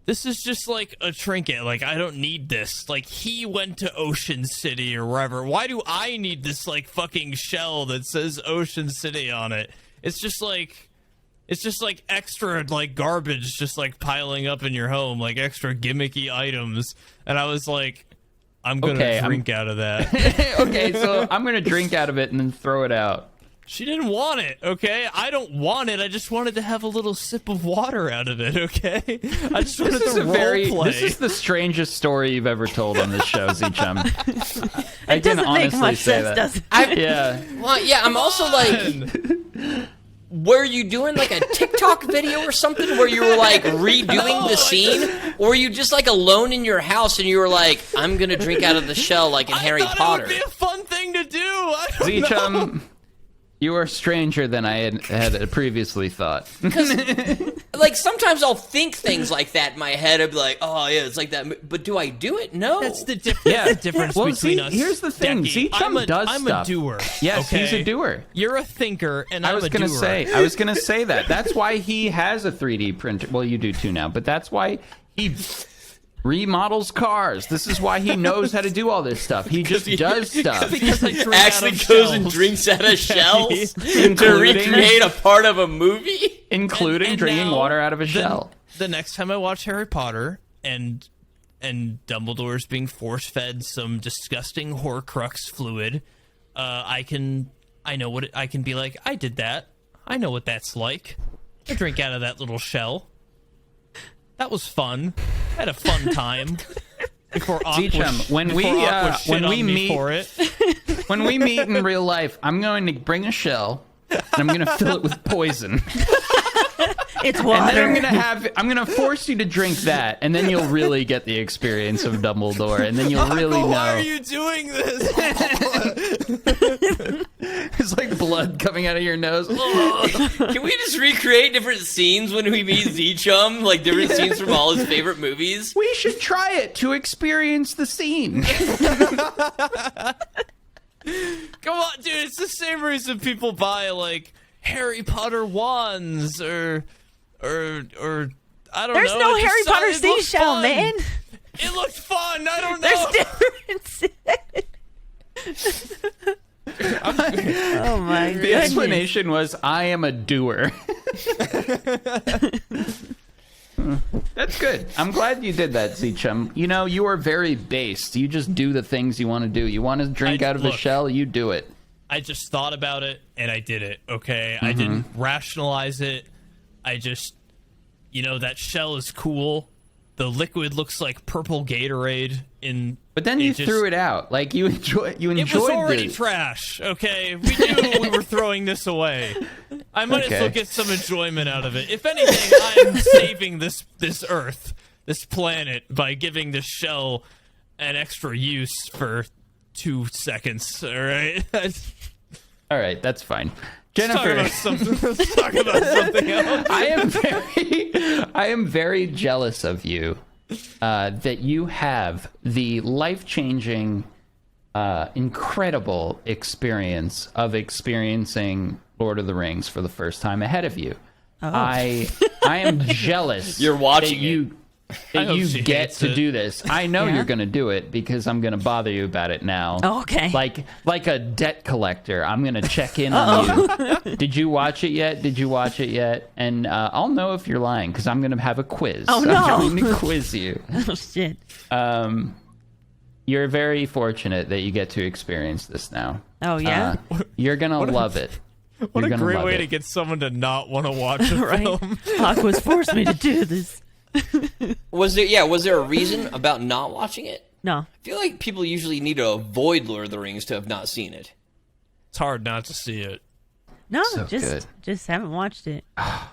"This is just like a trinket. Like, I don't need this. Like, he went to Ocean City or wherever. Why do I need this like fucking shell that says Ocean City on it? It's just like extra like garbage, just like piling up in your home, like extra gimmicky items." And I was like, I'm gonna drink out of that. Okay, so I'm gonna drink out of it and then throw it out. She didn't want it, okay? I don't want it. I just wanted to have a little sip of water out of it, okay? I just wanted to role play. This is the strangest story you've ever told on this show, zchum. It doesn't make much sense, does it? Yeah. Well, yeah, I'm also like... Were you doing like a TikTok video or something where you were like redoing the scene? Or were you just like alone in your house and you were like, I'm going to drink out of the shell like in Harry Potter? It would be a fun thing to do. I don't zchum, you are stranger than I had previously thought. Like sometimes I'll think things like that in my head. I'll be like, oh yeah, it's like that. But do I do it? No. That's the difference Well, between us. here's the thing. Decky. zchum does I'm stuff. a doer. Yes, okay? he's a doer. You're a thinker, and I'm a doer. I was gonna say that. That's why he has a 3D printer. Well, you do too now, but that's why he remodels cars. This is why he knows how to do all this stuff. He just does stuff. Because I drink Actually out of goes shells. and drinks out of shells to Including- recreate a part of a movie. Including And drinking now, water out of a shell. The next time I watch Harry Potter and Dumbledore's being force-fed some disgusting Horcrux fluid, I can be like, I did that. I know what that's like. I drink out of that little shell. That was fun. I had a fun time. Before zchum, when we meet in real life, I'm going to bring a shell and I'm going to fill it with poison. It's And water. then I'm gonna force you to drink that, and then you'll really get the experience of Dumbledore, and then you'll really know. Why are you doing this? It's like blood coming out of your nose. Can we just recreate different scenes when we meet zchum? Like different scenes from all his favorite movies? We should try it to experience the scene. Come on, dude. It's the same reason people buy like Harry Potter wands or I don't know. There's no It Harry just Potter sounded- it looked seashell, fun. man. It looked fun. I don't know. There's differences. Oh my The goodness. explanation was, I am a doer. That's good. I'm glad you did that, zchum. You know, you are very based. You just do the things you want to do. You want to drink out of the look. shell, you do it. I just thought about it and I did it. Okay, I didn't rationalize it. I just, that shell is cool. The liquid looks like purple Gatorade in. But then you threw it out. Like you enjoyed. It was already trash. Okay, we knew we were throwing this away. I might as well get some enjoyment out of it. If anything, I'm saving this Earth, this planet, by giving this shell an extra use for 2 seconds. All right. All right, that's fine. Jennifer, Let's talk about something else. I am very jealous of you that you have the life-changing incredible experience of experiencing Lord of the Rings for the first time ahead of you. I am jealous. You're watching that you she get hates to it. do this. I know Yeah. you're going to do it because I'm going to bother you about it now. Oh, okay. Like a debt collector, I'm going to check in on you. Did you watch it yet? And I'll know if you're lying because I'm going to have a quiz. Oh, no. I'm going to quiz you. Oh shit. You're very fortunate that you get to experience this now. Oh yeah. You're going to love it. What You're a gonna great love way it. to get someone to not want to watch a Right. film. Aqua's forced me to do this. Was there a reason about not watching it? No. I feel like people usually need to avoid Lord of the Rings to have not seen it. It's hard not to see it. No, So good. just haven't watched it. I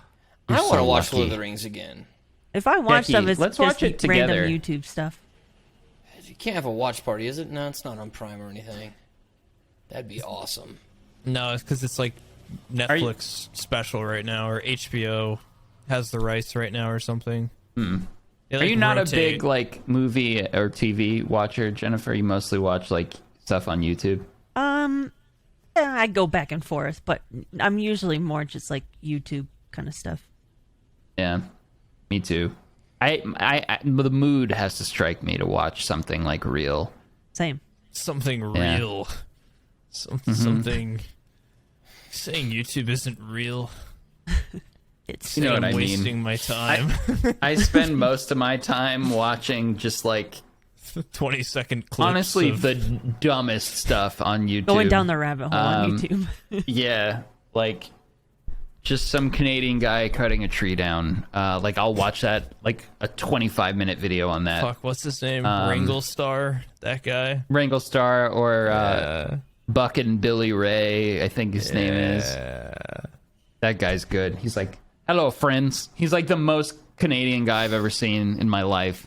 want to so watch Lord of lucky. the Rings again. If I watch Jackie, stuff, it's let's just watch it random together. YouTube stuff. You can't have a watch party, is it? No, it's not on Prime or anything. That'd be awesome. No, it's because it's like Netflix special right now, or HBO has the rights right now or something. They, Are like, you not rotate. a big like movie or TV watcher, Jennifer? You mostly watch like stuff on YouTube. Yeah, I go back and forth, but I'm usually more just like YouTube kind of stuff. Yeah, me too. I the mood has to strike me to watch something like real. Same. something Yeah. real? Something. Saying YouTube isn't real. It's You know what I'm I mean. wasting my time. I spend most of my time watching just like 20-second clips. honestly of, the dumbest stuff on YouTube. going down the rabbit hole on YouTube. Yeah, like just some Canadian guy cutting a tree down. Like I'll watch that, like a 25-minute video on that. fuck, what's his name? Star. That guy. Wrangle Star or Buck and Billy Ray, I think his name is. That guy's good. He's like, hello, friends. He's like the most Canadian guy I've ever seen in my life.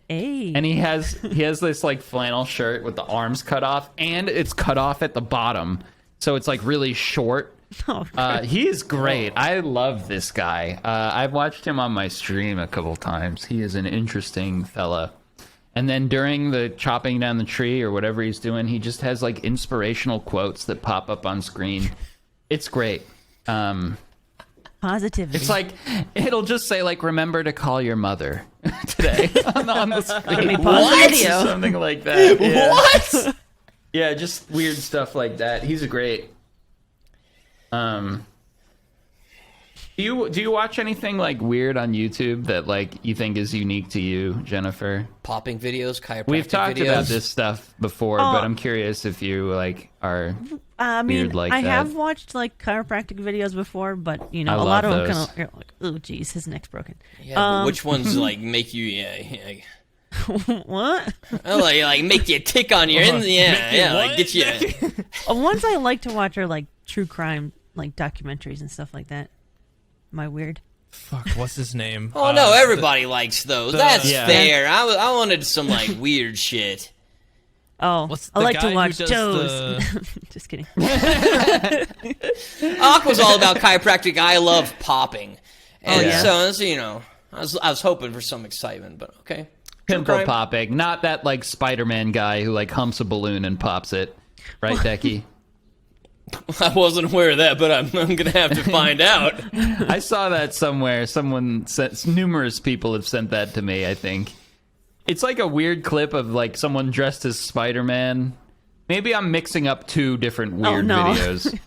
Hey. And he has this like flannel shirt with the arms cut off, and it's cut off at the bottom, so it's like really short. Oh, He is great. I love this guy. I've watched him on my stream a couple times. He is an interesting fella. And then during the chopping down the tree or whatever he's doing, he just has like inspirational quotes that pop up on screen. It's great. positivity. It's like it'll just say like, remember to call your mother today on the screen. pause the video. Something like that. Yeah. What? Yeah, just weird stuff like that. He's great. Do you watch anything like weird on YouTube that like you think is unique to you, Jennifer? Popping videos, chiropractic We've talked videos. about this stuff before, but I'm curious if you like are. I mean, weird like I that. have watched like chiropractic videos before, but you know, I a lot of love them those. kind of like, oh, geez, his neck's broken. Yeah, but which ones like make you What? like make you tick on your Make you like what? get you. Ones I like to watch are like true crime, like documentaries and stuff like that. Am I weird? Fuck, what's his name? Oh no, everybody likes those. That's yeah. fair. I wanted some like weird shit. Oh, What's I the like guy to who watch does Joe's. Just kidding. Aqua's all about chiropractic. I love popping, and yeah. so you know, I was hoping for some excitement, but okay. Pimple crime. popping, not that like Spider-Man guy who like humps a balloon and pops it, right, Becky? I wasn't aware of that, but I'm gonna have to find out. I saw that somewhere. Someone sent, numerous people have sent that to me, I think. It's like a weird clip of like someone dressed as Spider-Man. Maybe I'm mixing up two different weird no. videos.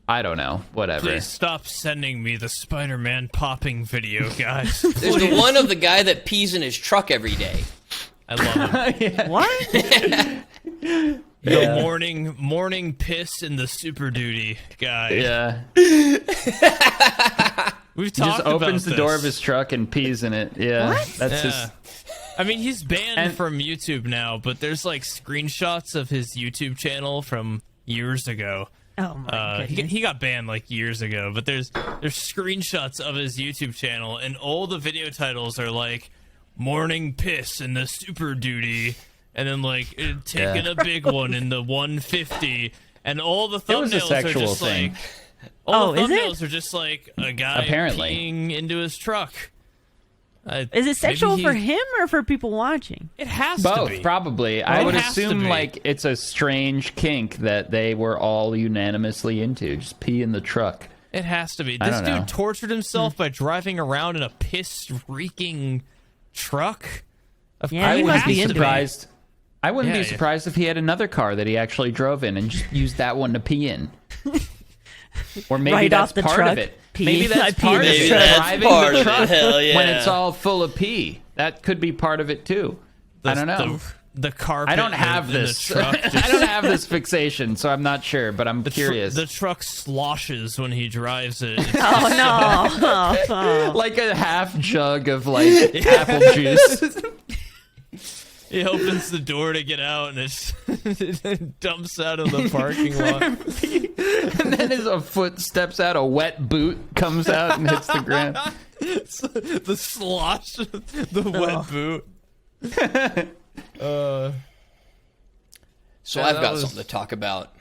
I don't know. Whatever. Please stop sending me the Spider-Man popping video, guys. There's the one of the guy that pees in his truck every day. I love him. What? The morning piss in the Super Duty guy. Yeah. We've He talked just opens about the door of this. his truck and pees in it. Yeah. What? That's Yeah. just. I mean, he's banned And- from YouTube now, but there's like screenshots of his YouTube channel from years ago. Oh my He, goodness. he got banned like years ago, but there's screenshots of his YouTube channel, and all the video titles are like "Morning Piss" in the Super Duty, and then like taking a big one in the 150, and all the It was a thumbnails are sexual just thing. like all the Oh, is it? thumbnails are just like a guy Apparently. peeing into his truck. Is it sexual maybe for him or for people watching? It has to be. Both, probably. I would assume like it's a strange kink that they were all unanimously into. Just pee in the truck. It has to be. I This don't dude know. tortured himself by driving around in a piss-reeking truck. Yeah, he must be into it. surprised. I wouldn't Yeah, be surprised if he had another car that he actually drove in and just used that one to pee in. Or maybe Right that's off the part truck, of it. pee. Maybe I that's pee in part of the it. truck. That's Driving part the of it. truck Hell yeah. when it's all full of pee. That could be part of it too. I don't know. The carpet. I don't have in the this. truck I don't have this fixation, so I'm not sure, but I'm curious. The truck sloshes when he drives it. Oh no! Like a half jug of like apple juice. He opens the door to get out, and it dumps out of the parking lot. And then as a foot steps out, a wet boot comes out and hits the ground. The slosh, the wet boot. So Yeah, I've that got was- something to talk about.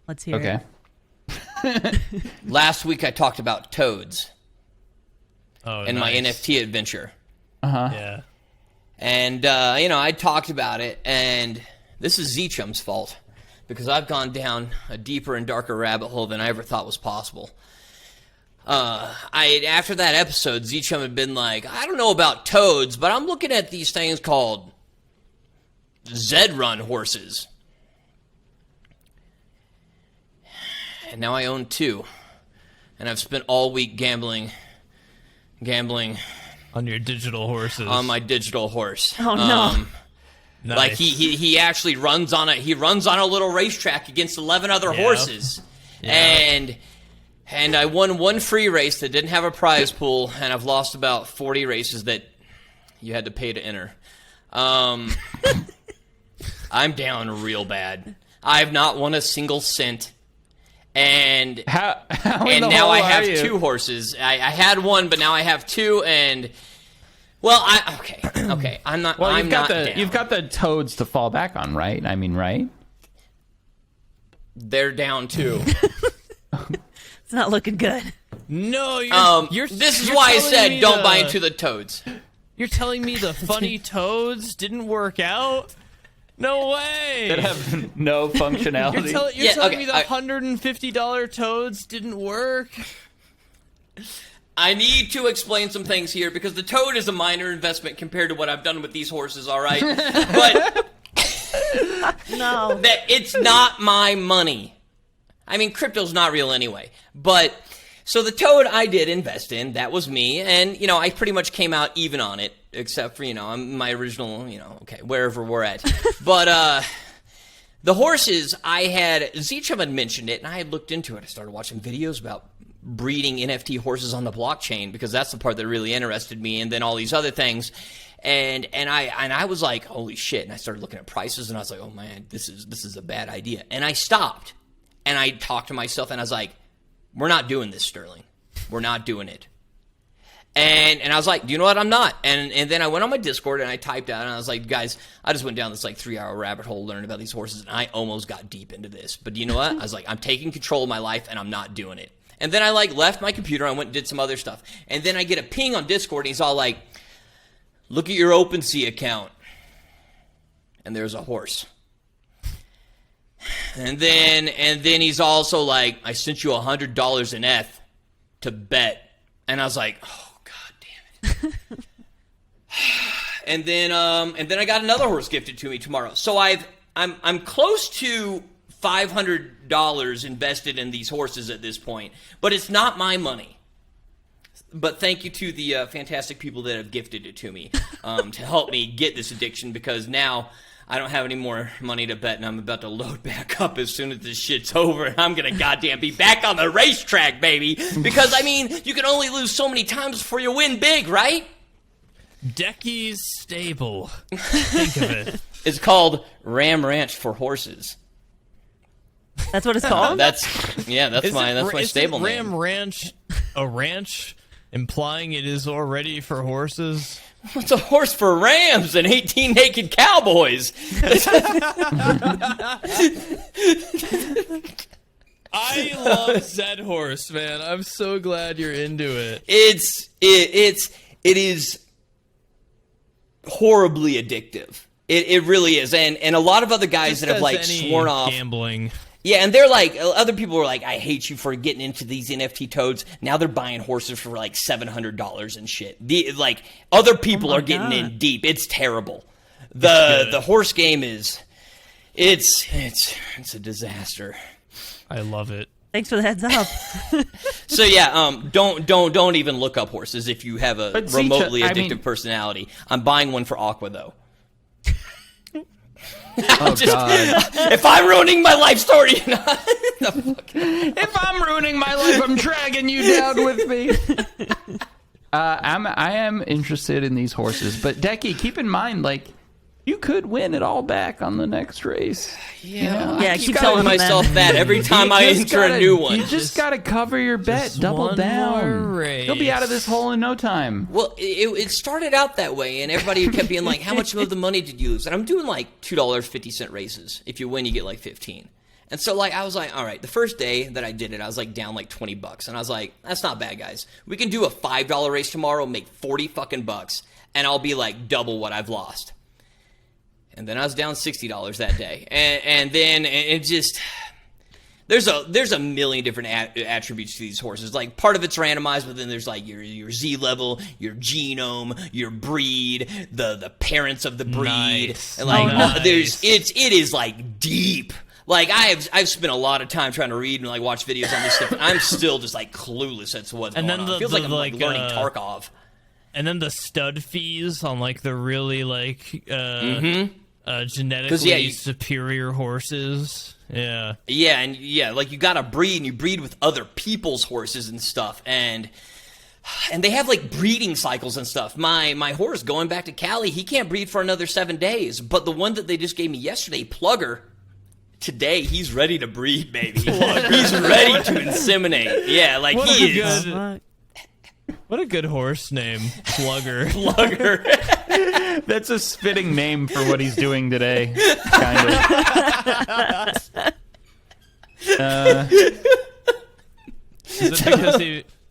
Let's hear Okay. it. Last week I talked about toads Oh, and my nice. NFT adventure. Yeah. And, I talked about it, and this is zchums' fault because I've gone down a deeper and darker rabbit hole than I ever thought was possible. After that episode, zchum had been like, I don't know about toads, but I'm looking at these things called Z-Run horses. And now I own 2. And I've spent all week gambling On your digital horses. on my digital horse. Oh no! Nice. Like he actually runs on a little racetrack against 11 other Yeah. horses. Yeah. And I won one free race that didn't have a prize pool, and I've lost about 40 races that you had to pay to enter. I'm down real bad. I've not won a single cent. And How in and the now hole I are have you? 2 horses. I had one, but now I have 2, and okay. I'm not. Well, I'm you've got not the down. you've got the toads to fall back on, right? I mean, right? They're down too. It's not looking good. No, you're This is you're why I telling said me don't buy into the toads. You're telling me the funny toads didn't work out? No way. That have no functionality. You're telling okay, me the $150 toads didn't work? I need to explain some things here because the toad is a minor investment compared to what I've done with these horses, all right? But No. that it's not my money. I mean, crypto's not real anyway. But so the toad I did invest in, that was me, and I pretty much came out even on it, except for I'm my original, okay, wherever we're at. But the horses, zchum had mentioned it, and I had looked into it. I started watching videos about breeding NFT horses on the blockchain because that's the part that really interested me, and then all these other things. And I was like, holy shit! And I started looking at prices, and I was like, oh man, this is a bad idea. And I stopped, and I talked to myself, and I was like, we're not doing this, Sterling. We're not doing it. And I was like, you know what? I'm not. And then I went on my Discord and I typed out and I was like, guys, I just went down this like 3-hour rabbit hole learning about these horses, and I almost got deep into this. But you know what? I was like, I'm taking control of my life and I'm not doing it. And then I left my computer, I went and did some other stuff. And then I get a ping on Discord and he's all like, look at your OpenSea account. And there's a horse. And then he's also like, I sent you $100 in ETH to bet. And I was like, oh god damn it. and then I got another horse gifted to me tomorrow. So I'm close to $500 invested in these horses at this point, but it's not my money. But thank you to the fantastic people that have gifted it to me to help me get this addiction, because now I don't have any more money to bet, and I'm about to load back up as soon as this shit's over, and I'm gonna goddamn be back on the racetrack, baby. Because, I mean, you can only lose so many times before you win big, right? Decky's Stable. Think of it. It's called Ram Ranch for horses. That's what it's called? That's my Isn't stable Ram name. Ranch a ranch, implying it is already for horses? It's a horse for rams and 18 naked cowboys. I love Zed Horse, man. I'm so glad you're into it. it is horribly addictive. It really is. And a lot of other guys that have like sworn off gambling. Yeah, and they're like, other people are like, I hate you for getting into these NFT toads. Now they're buying horses for like $700 and shit. Like, other people are getting in deep. It's terrible. The horse game is, it's a disaster. I love it. Thanks for the heads up. So yeah, don't even look up horses if you have a remotely addictive personality. I'm buying one for Aqua though. Oh, God. If I'm ruining my life story, If I'm ruining my life, I'm dragging you down with me. I am interested in these horses, but Decky, keep in mind, like, you could win it all back on the next race. Yeah, Yeah, I keep keep telling telling myself them. that every time I enter a new one. You just gotta cover your bet, double one down. more race. You'll be out of this hole in no time. Well, it started out that way, and everybody kept being like, how much of the money did you lose? And I'm doing like $2.50 races. If you win, you get like 15. And so like I was like, all right, the first day that I did it, I was like down like $20. And I was like, that's not bad, guys. We can do a $5 race tomorrow, make 40 fucking bucks, and I'll be like double what I've lost. And then I was down $60 that day. And then it just... There's a million different attributes to these horses. Like, part of it's randomized, but then there's like your Z level, your genome, your breed, the parents of the breed. Nice. And like Nice. it is like deep. Like I've spent a lot of time trying to read and like watch videos on this stuff. And I'm still just like clueless as to what's going on. It feels like I'm like learning Tarkov. And then the stud fees on like the really like genetically superior horses. Yeah. Yeah, and like you gotta breed, and you breed with other people's horses and stuff, and they have like breeding cycles and stuff. My horse going back to Cali, he can't breed for another 7 days, but the one that they just gave me yesterday, Plugger, today he's ready to breed, baby. He's ready to inseminate. Yeah, like What he a is. good- What a good horse name, Plugger. Plugger. That's a fitting name for what he's doing today, kind of.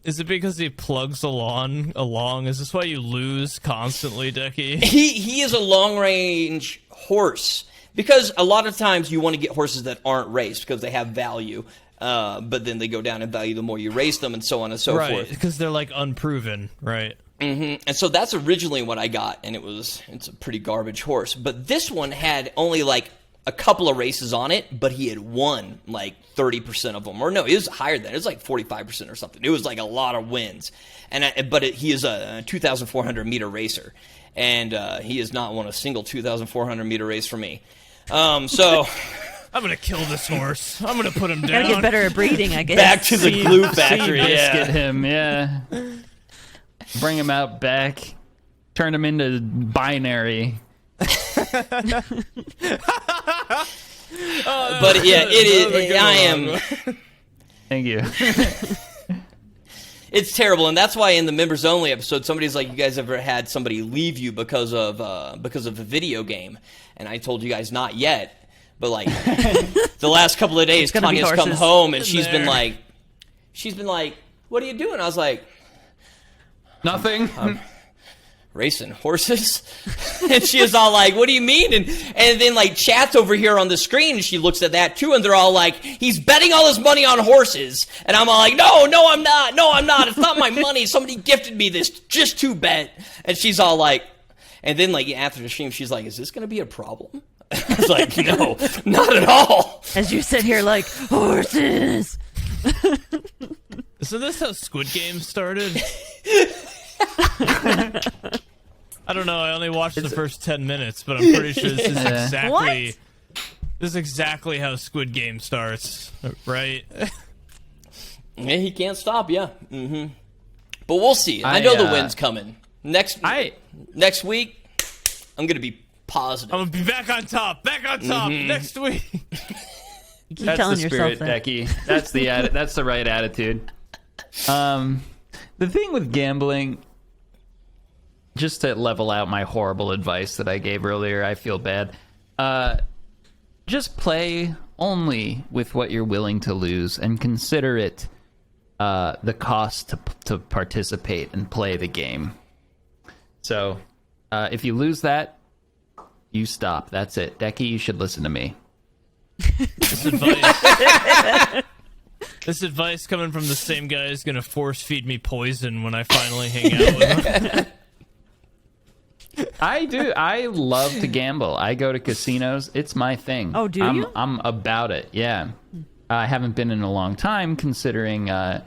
Is it because he plugs along? Is this why you lose constantly, Decky? He is a long range horse, because a lot of times you want to get horses that aren't raced because they have value. But then they go down in value the more you race them, and so on and so Right, forth. because they're like unproven, right? And so that's originally what I got, and it's a pretty garbage horse. But this one had only like a couple of races on it, but he had won like 30% of them. Or no, it was higher than that. It was like 45% or something. It was like a lot of wins. He is a 2,400 meter racer, and he has not won a single 2,400 meter race for me. So... I'm gonna kill this horse. I'm gonna put him down. Gotta get better at breeding, I guess. Back to the glue factory, Biscuit yeah. him, yeah. Bring him out back. Turn him into binary. But yeah, it is. I am. Thank you. It's terrible, and that's why in the members only episode, somebody's like, "You guys ever had somebody leave you because of a video game?" And I told you guys not yet. But like the last couple of days, Tanya's come home and she's been like, "What are you doing?" I was like, Nothing. "Racing horses." And she is all like, "What do you mean?" And then like chat's over here on the screen, and she looks at that too, and they're all like, "He's betting all his money on horses." And I'm all like, "No, I'm not. No, I'm not. It's not my money. Somebody gifted me this just to bet." And she's all like, and then like after the stream, she's like, "Is this going to be a problem?" I was like, "No, not at all." As you sit here like, horses! So this how Squid Game started? I don't know. I only watched the first 10 minutes, but I'm pretty sure this is exactly this is exactly how Squid Game starts, right? Yeah, he can't stop. Yeah. But we'll see. I know the win's coming next week. I'm gonna be positive. I'm gonna be back on top next week. You keep That's telling the spirit, yourself that. Decky. That's the right attitude. The thing with gambling, just to level out my horrible advice that I gave earlier, I feel bad. Just play only with what you're willing to lose, and consider it the cost to participate and play the game. So if you lose that, you stop. That's it. Decky, you should listen to me. This advice. This advice coming from the same guy who's gonna force feed me poison when I finally hang out with him. I do. I love to gamble. I go to casinos. It's my thing. Oh, do you? I'm about it. Yeah. I haven't been in a long time, considering that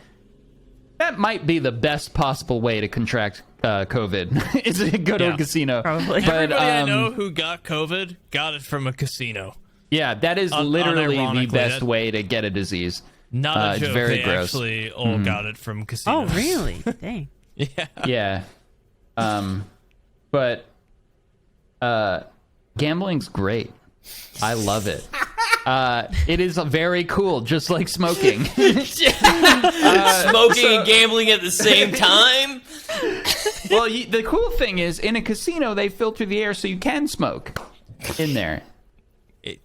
might be the best possible way to contract COVID is to go to a casino. Probably. But, Everybody I know who got COVID got it from a casino. Yeah, that is literally the unironically, best way to get a disease. Not a joke. It's very they gross. actually all got it from casinos. Oh, really? Dang. Yeah. Yeah. But gambling's great. I love it. It is very cool, just like smoking. Smoking and gambling at the same time. Well, the cool thing is, in a casino, they filter the air so you can smoke in there.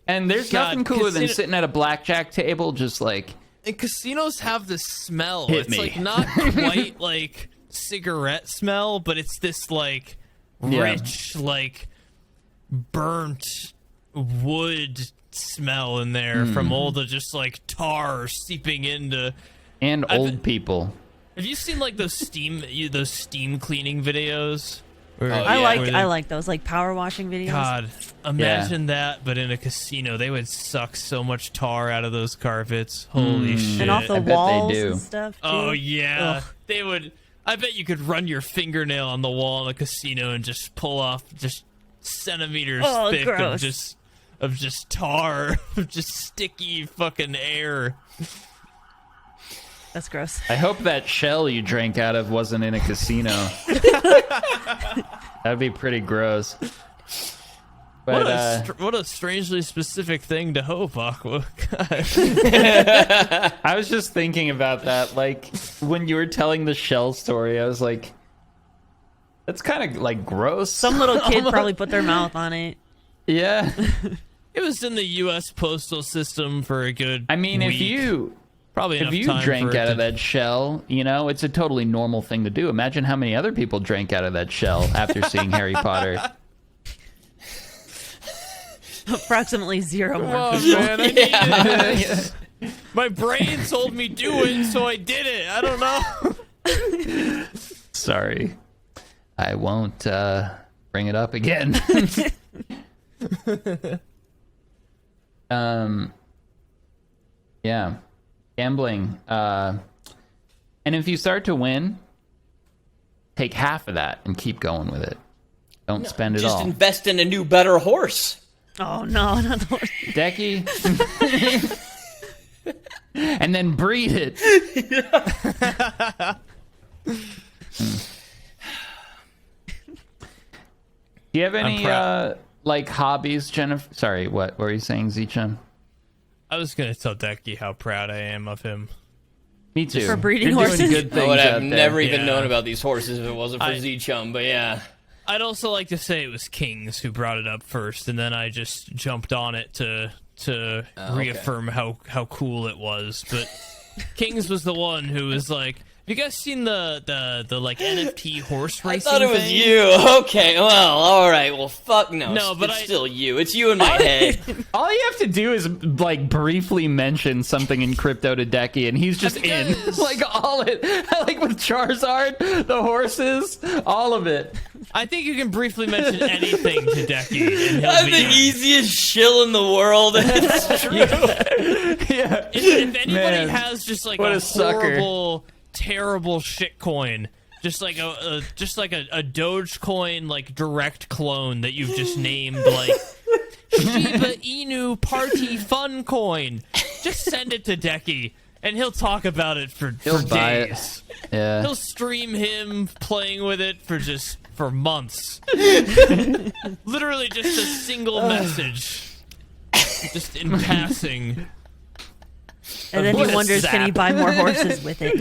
And there's nothing cooler than sitting at a blackjack table, just like... And casinos have this smell. Hit It's me. like not quite like cigarette smell, but it's this like rich, like burnt wood smell in there from all the just like tar seeping into. And old people. Have you seen like those steam cleaning videos? Where, I like those like power washing videos. God, imagine that, but in a casino, they would suck so much tar out of those carpets. Holy shit! And off the I bet they walls do. and stuff. Too. Oh yeah, Ugh. they would. I bet you could run your fingernail on the wall in a casino and just pull off just centimeters Oh, thick gross. of just tar, of just sticky fucking air. That's gross. I hope that shell you drank out of wasn't in a casino. That'd be pretty gross. But What a strangely specific thing to hope, Aqua. God. I was just thinking about that. Like, when you were telling the shell story, I was like, that's kind of, like, gross. Some little kid probably put their mouth on it. Yeah. It was in the U.S. postal system for a good I mean, week. Probably if enough you time drank for it out to- of that shell, you know, it's a totally normal thing to do. Imagine how many other people drank out of that shell after seeing Harry Potter. Approximately 0 more Oh, people. man, I needed this. My brain told me do it, so I did it. I don't know. Sorry. I won't bring it up again. Yeah. Gambling. And if you start to win, take half of that and keep going with it. Don't spend it Just all. invest in a new, better horse. Oh no, not the horse. Decky. And then breed it. Do you have any proud. like hobbies, Jennifer? Sorry, what were you saying, Zchum? I was going to tell Decky how proud I am of him. Me too. For breeding You're horses? doing good I things would have out there. never even Yeah. known about these horses if it wasn't for I- Z-Chum, but yeah. I'd also like to say it was Kings who brought it up first, and then I just jumped on it to reaffirm how cool it was. But Kings was the one who was like, "Have you guys seen the like NFT horse I racing?" thought it was thing? you. Okay, well, all right. Well, fuck no. No, but it's I- still you. It's you in my head. All you have to do is like briefly mention something in crypto to Decky, and he's just in. Like all it, like with Charizard, the horses, all of it. I think you can briefly mention anything to Decky, and he'll I'm be the easiest shill in the world. It's true. Yeah. If anybody Man, has just like what a a sucker. horrible, terrible shitcoin, just like a Dogecoin like direct clone that you've just named like Shiba Inu Party Fun Coin, just send it to Decky and he'll talk about it for buy it. days. Yeah. He'll stream him playing with it for months. Literally just a single message, just in passing. And then What he a wonders, can he sap. buy more horses with it?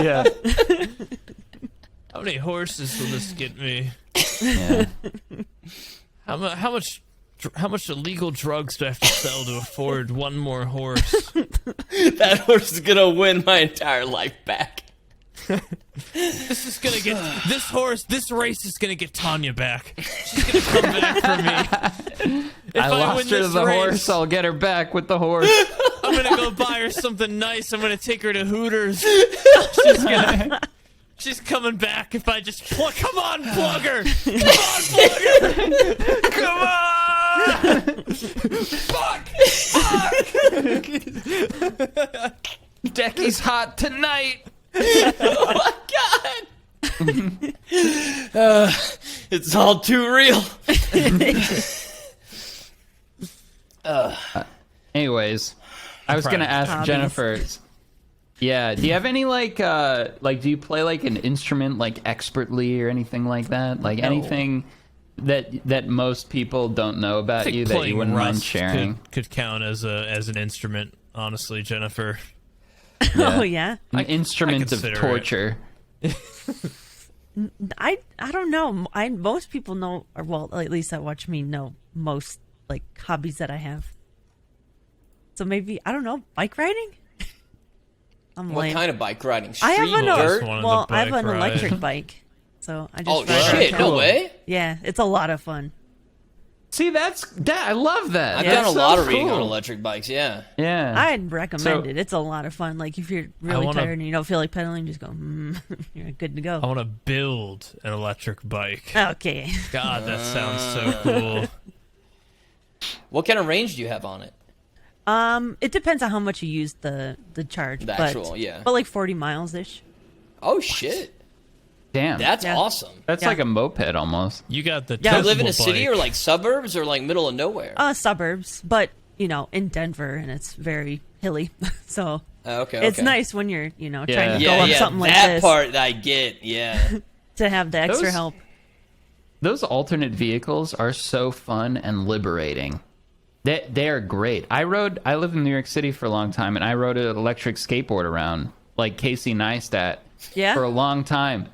Yeah. How many horses will this get me? Yeah. How much illegal drugs do I have to sell to afford one more horse? That horse is gonna win my entire life back. This race is gonna get Tanya back. She's gonna come back for me. If I lost her to the horse. I'll get her back with the horse. I'm gonna go buy her something nice. I'm gonna take her to Hooters. She's coming back if I just come on, plug her. Come on. Fuck. Decky's hot tonight. Oh my god! It's all too real. Anyways, I was gonna ask Hobbies. Jennifer. Yeah, do you have any like do you play like an instrument like expertly or anything like that? Like anything that most people don't know about I think you that you playing wouldn't mind Rust sharing? could count as an instrument, honestly, Jennifer. Oh yeah. An instrument of consider it. torture. I don't know. Most people know, or well, at least that watch me know most like hobbies that I have. So maybe I don't know, bike riding. I'm What lame. kind of bike riding? I have Street an dirt? One of well, the I have bike an ride. electric bike, so I just Oh ride shit! around No town. way. Yeah, it's a lot of fun. See, that I love that. I've That's done a so lot of reading cool. on electric bikes. Yeah. Yeah. I'd recommend So- it. It's a lot of fun. Like if you're really wanna- tired and you don't feel like pedaling, just go. You're good to I go. want to build an electric bike. Okay. God, that sounds so cool. What kind of range do you have on it? It depends on how much you use the charge. The but, actual, yeah. But like 40 miles ish. Oh shit! Damn. That's Yeah. awesome. That's Yeah. like a moped almost. You got the Yeah. Do I you live in a Tesla city bike. or like suburbs or like middle of nowhere? Suburbs, but in Denver, and it's very hilly, so Okay. it's nice when you're trying to Yeah. go Yeah, up yeah. something like That this part I get. Yeah. to have the extra Those- help. Those alternate vehicles are so fun and liberating. They are great. I lived in New York City for a long time, and I rode an electric skateboard around, like Casey Neistat, Yeah? for a long time.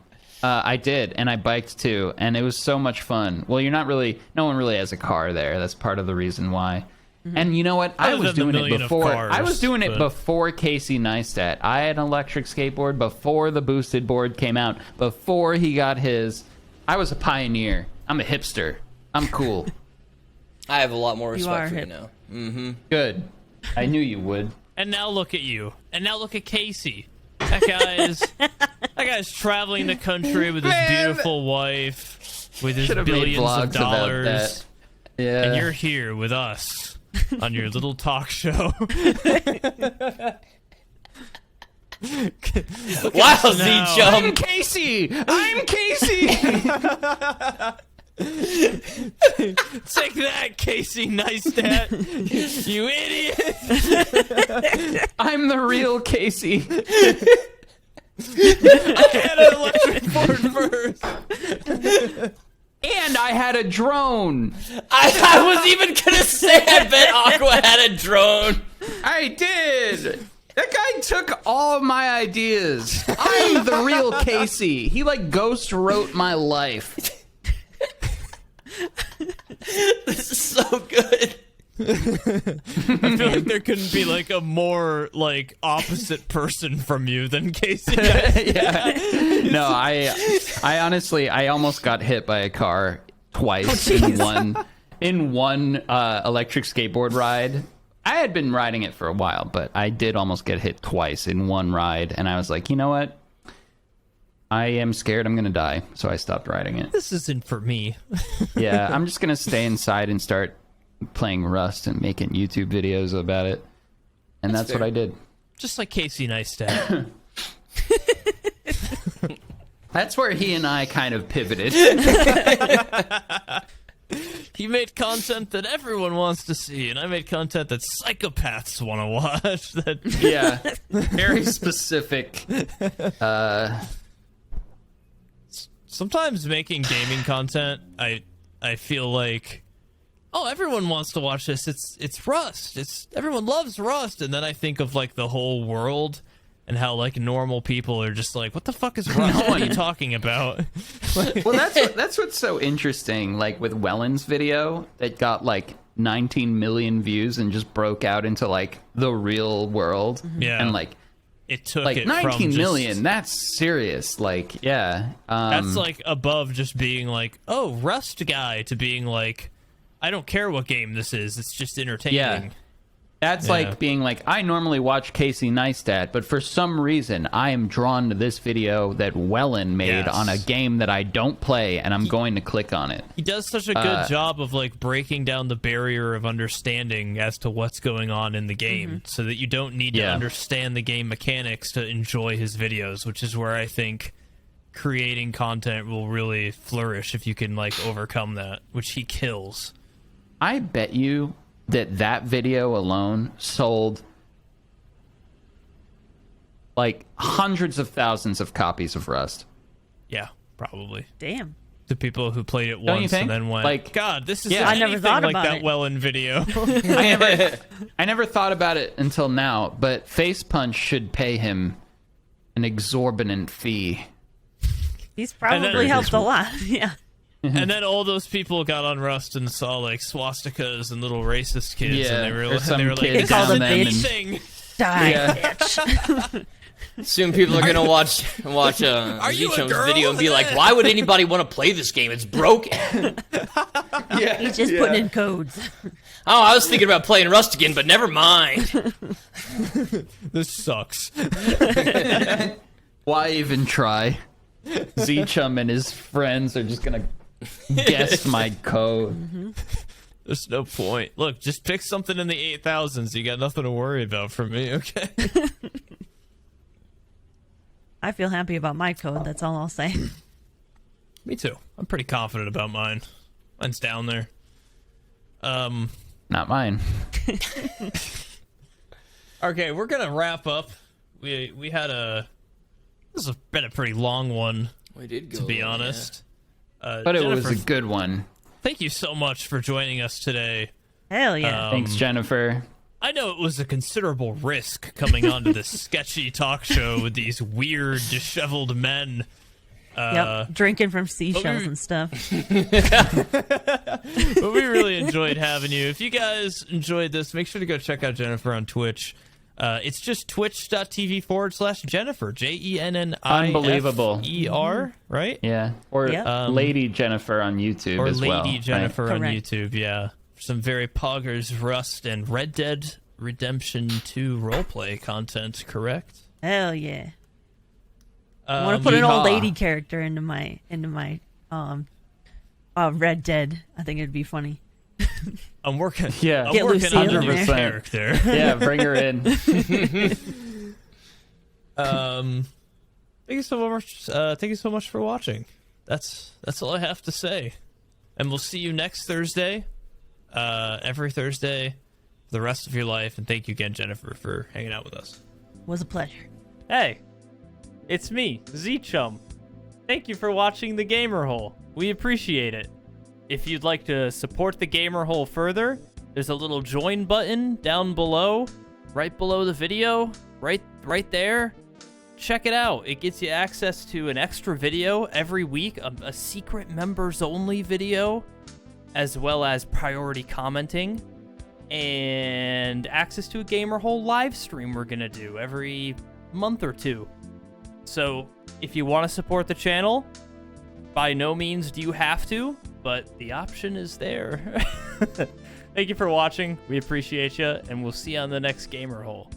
I did, and I biked too, and it was so much fun. Well, no one really has a car there. That's part of the reason why. And you know what? I Other was than the doing it million of before. cars, I was doing it but- before Casey Neistat. I had an electric skateboard before the boosted board came out. Before he got his, I was a pioneer. I'm a hipster. I'm cool. I have a lot more You are respect for you hip. now. Good. I knew you would. And now look at you. And now look at Casey. That guy's traveling the country with his Man. beautiful wife, with his Should've made billions vlogs of about dollars. that. Yeah. And you're here with us on your little talk show. Wow, now. Z-Chum. I'm Casey. I'm Casey. Take that, Casey Neistat. You idiot. I'm the real Casey. Had an electric board first. And I had a drone. I was even gonna say I bet Aqua had a drone. I did. That guy took all of my ideas. I'm the real Casey. He like ghost wrote my life. This is so good. I feel like there couldn't be like a more like opposite person from you than Casey. Yeah. No, I honestly I almost got hit by a car twice in one electric skateboard ride. I had been riding it for a while, but I did almost get hit twice in one ride, and I was like, you know what? I am scared I'm gonna die, so I stopped riding it. This isn't for me. Yeah, I'm just gonna stay inside and start playing Rust and making YouTube videos about it. And that's what fair. I did. Just like Casey Neistat. That's where he and I kind of pivoted. He made content that everyone wants to see, and I made content that psychopaths want to watch. That Yeah. Very specific. sometimes making gaming content, I feel like, oh, everyone wants to watch this. It's Rust. Everyone loves Rust, and then I think of like the whole world and how like normal people are just like, what the fuck is Rust? What are you talking about? Well, that's what's so interesting. Like with Welyn's video that got like 19 million views and just broke out into like the real world. Yeah. And like it took Like it 19 from million. just, That's serious. Like, yeah. that's like above just being like, oh, Rust guy, to being like, I don't care what game this is. It's just entertaining. Yeah. That's Yeah. like being like, I normally watch Casey Neistat, but for some reason, I am drawn to this video that Welyn made Yes. on a game that I don't play, and I'm going to click on it. He does such a good job of like breaking down the barrier of understanding as to what's going on in the game, so that you don't need to Yeah. understand the game mechanics to enjoy his videos, which is where I think creating content will really flourish if you can like overcome that, which he kills. I bet you that video alone sold like hundreds of thousands of copies of Rust. Yeah, probably. Damn. To people who played it Don't you once think? and then went, Like, God, this is yeah. I never thought like about that it. Welyn video. I never thought about it until now, but Facepunch should pay him an exorbitant fee. He's then- probably helped a lot. Yeah. And then all those people got on Rust and saw like swastikas and little racist kids, Yeah, and or some they were like, kids "This called is it a bitch. thing." Die, Yeah. bitch. Soon people are gonna watch you a zchums girl? video and be like, "Why would anybody want to play this game? It's broken." Yeah, He's just putting in codes. Oh, I was thinking about playing Rust again, but never mind. This sucks. Why even try? Zchum and his friends are just gonna guess my code. There's no point. Look, just pick something in the 8,000s. You got nothing to worry about from me, okay? I feel happy about my code. That's all I'll say. Me too. I'm pretty confident about mine. Mine's down there. Not mine. Okay, we're gonna wrap up. We had this has been a pretty long one, We did go. to be honest. But it was Jennifer, a good one. thank you so much for joining us today. Hell yeah. Thanks, Jennifer. I know it was a considerable risk coming onto this sketchy talk show with these weird, disheveled men. Yep. Drinking from seashells we- and stuff. But we really enjoyed having you. If you guys enjoyed this, make sure to go check out Jennifer on Twitch. It's just twitch.tv/Jennifer. JENNIFER, Unbelievable. right? Yeah. Or Yep. Lady Jennifer on YouTube Or as Lady well. right? Jennifer on Correct. YouTube, yeah. Some very poggers, Rust, and Red Dead Redemption 2 roleplay content, correct? Hell yeah. I want to put an old lady character into my Red Dead. I think it'd be funny. I'm working. Yeah. I'm Get working on a Lucille new in there. character. Yeah, bring her in. Thank you so much. Thank you so much for watching. That's all I have to say. And we'll see you next Thursday. Every Thursday for the rest of your life. And thank you again, Jennifer, for hanging out with us. Was a pleasure. Hey, it's me, zchum. Thank you for watching the Gamer Hole. We appreciate it. If you'd like to support the Gamer Hole further, there's a little join button down below, right below the video, right there. Check it out. It gets you access to an extra video every week, a secret members only video, as well as priority commenting, and access to a Gamer Hole live stream we're gonna do every month or two. So if you want to support the channel, by no means do you have to, but the option is there. Thank you for watching. We appreciate you, and we'll see you on the next Gamer Hole.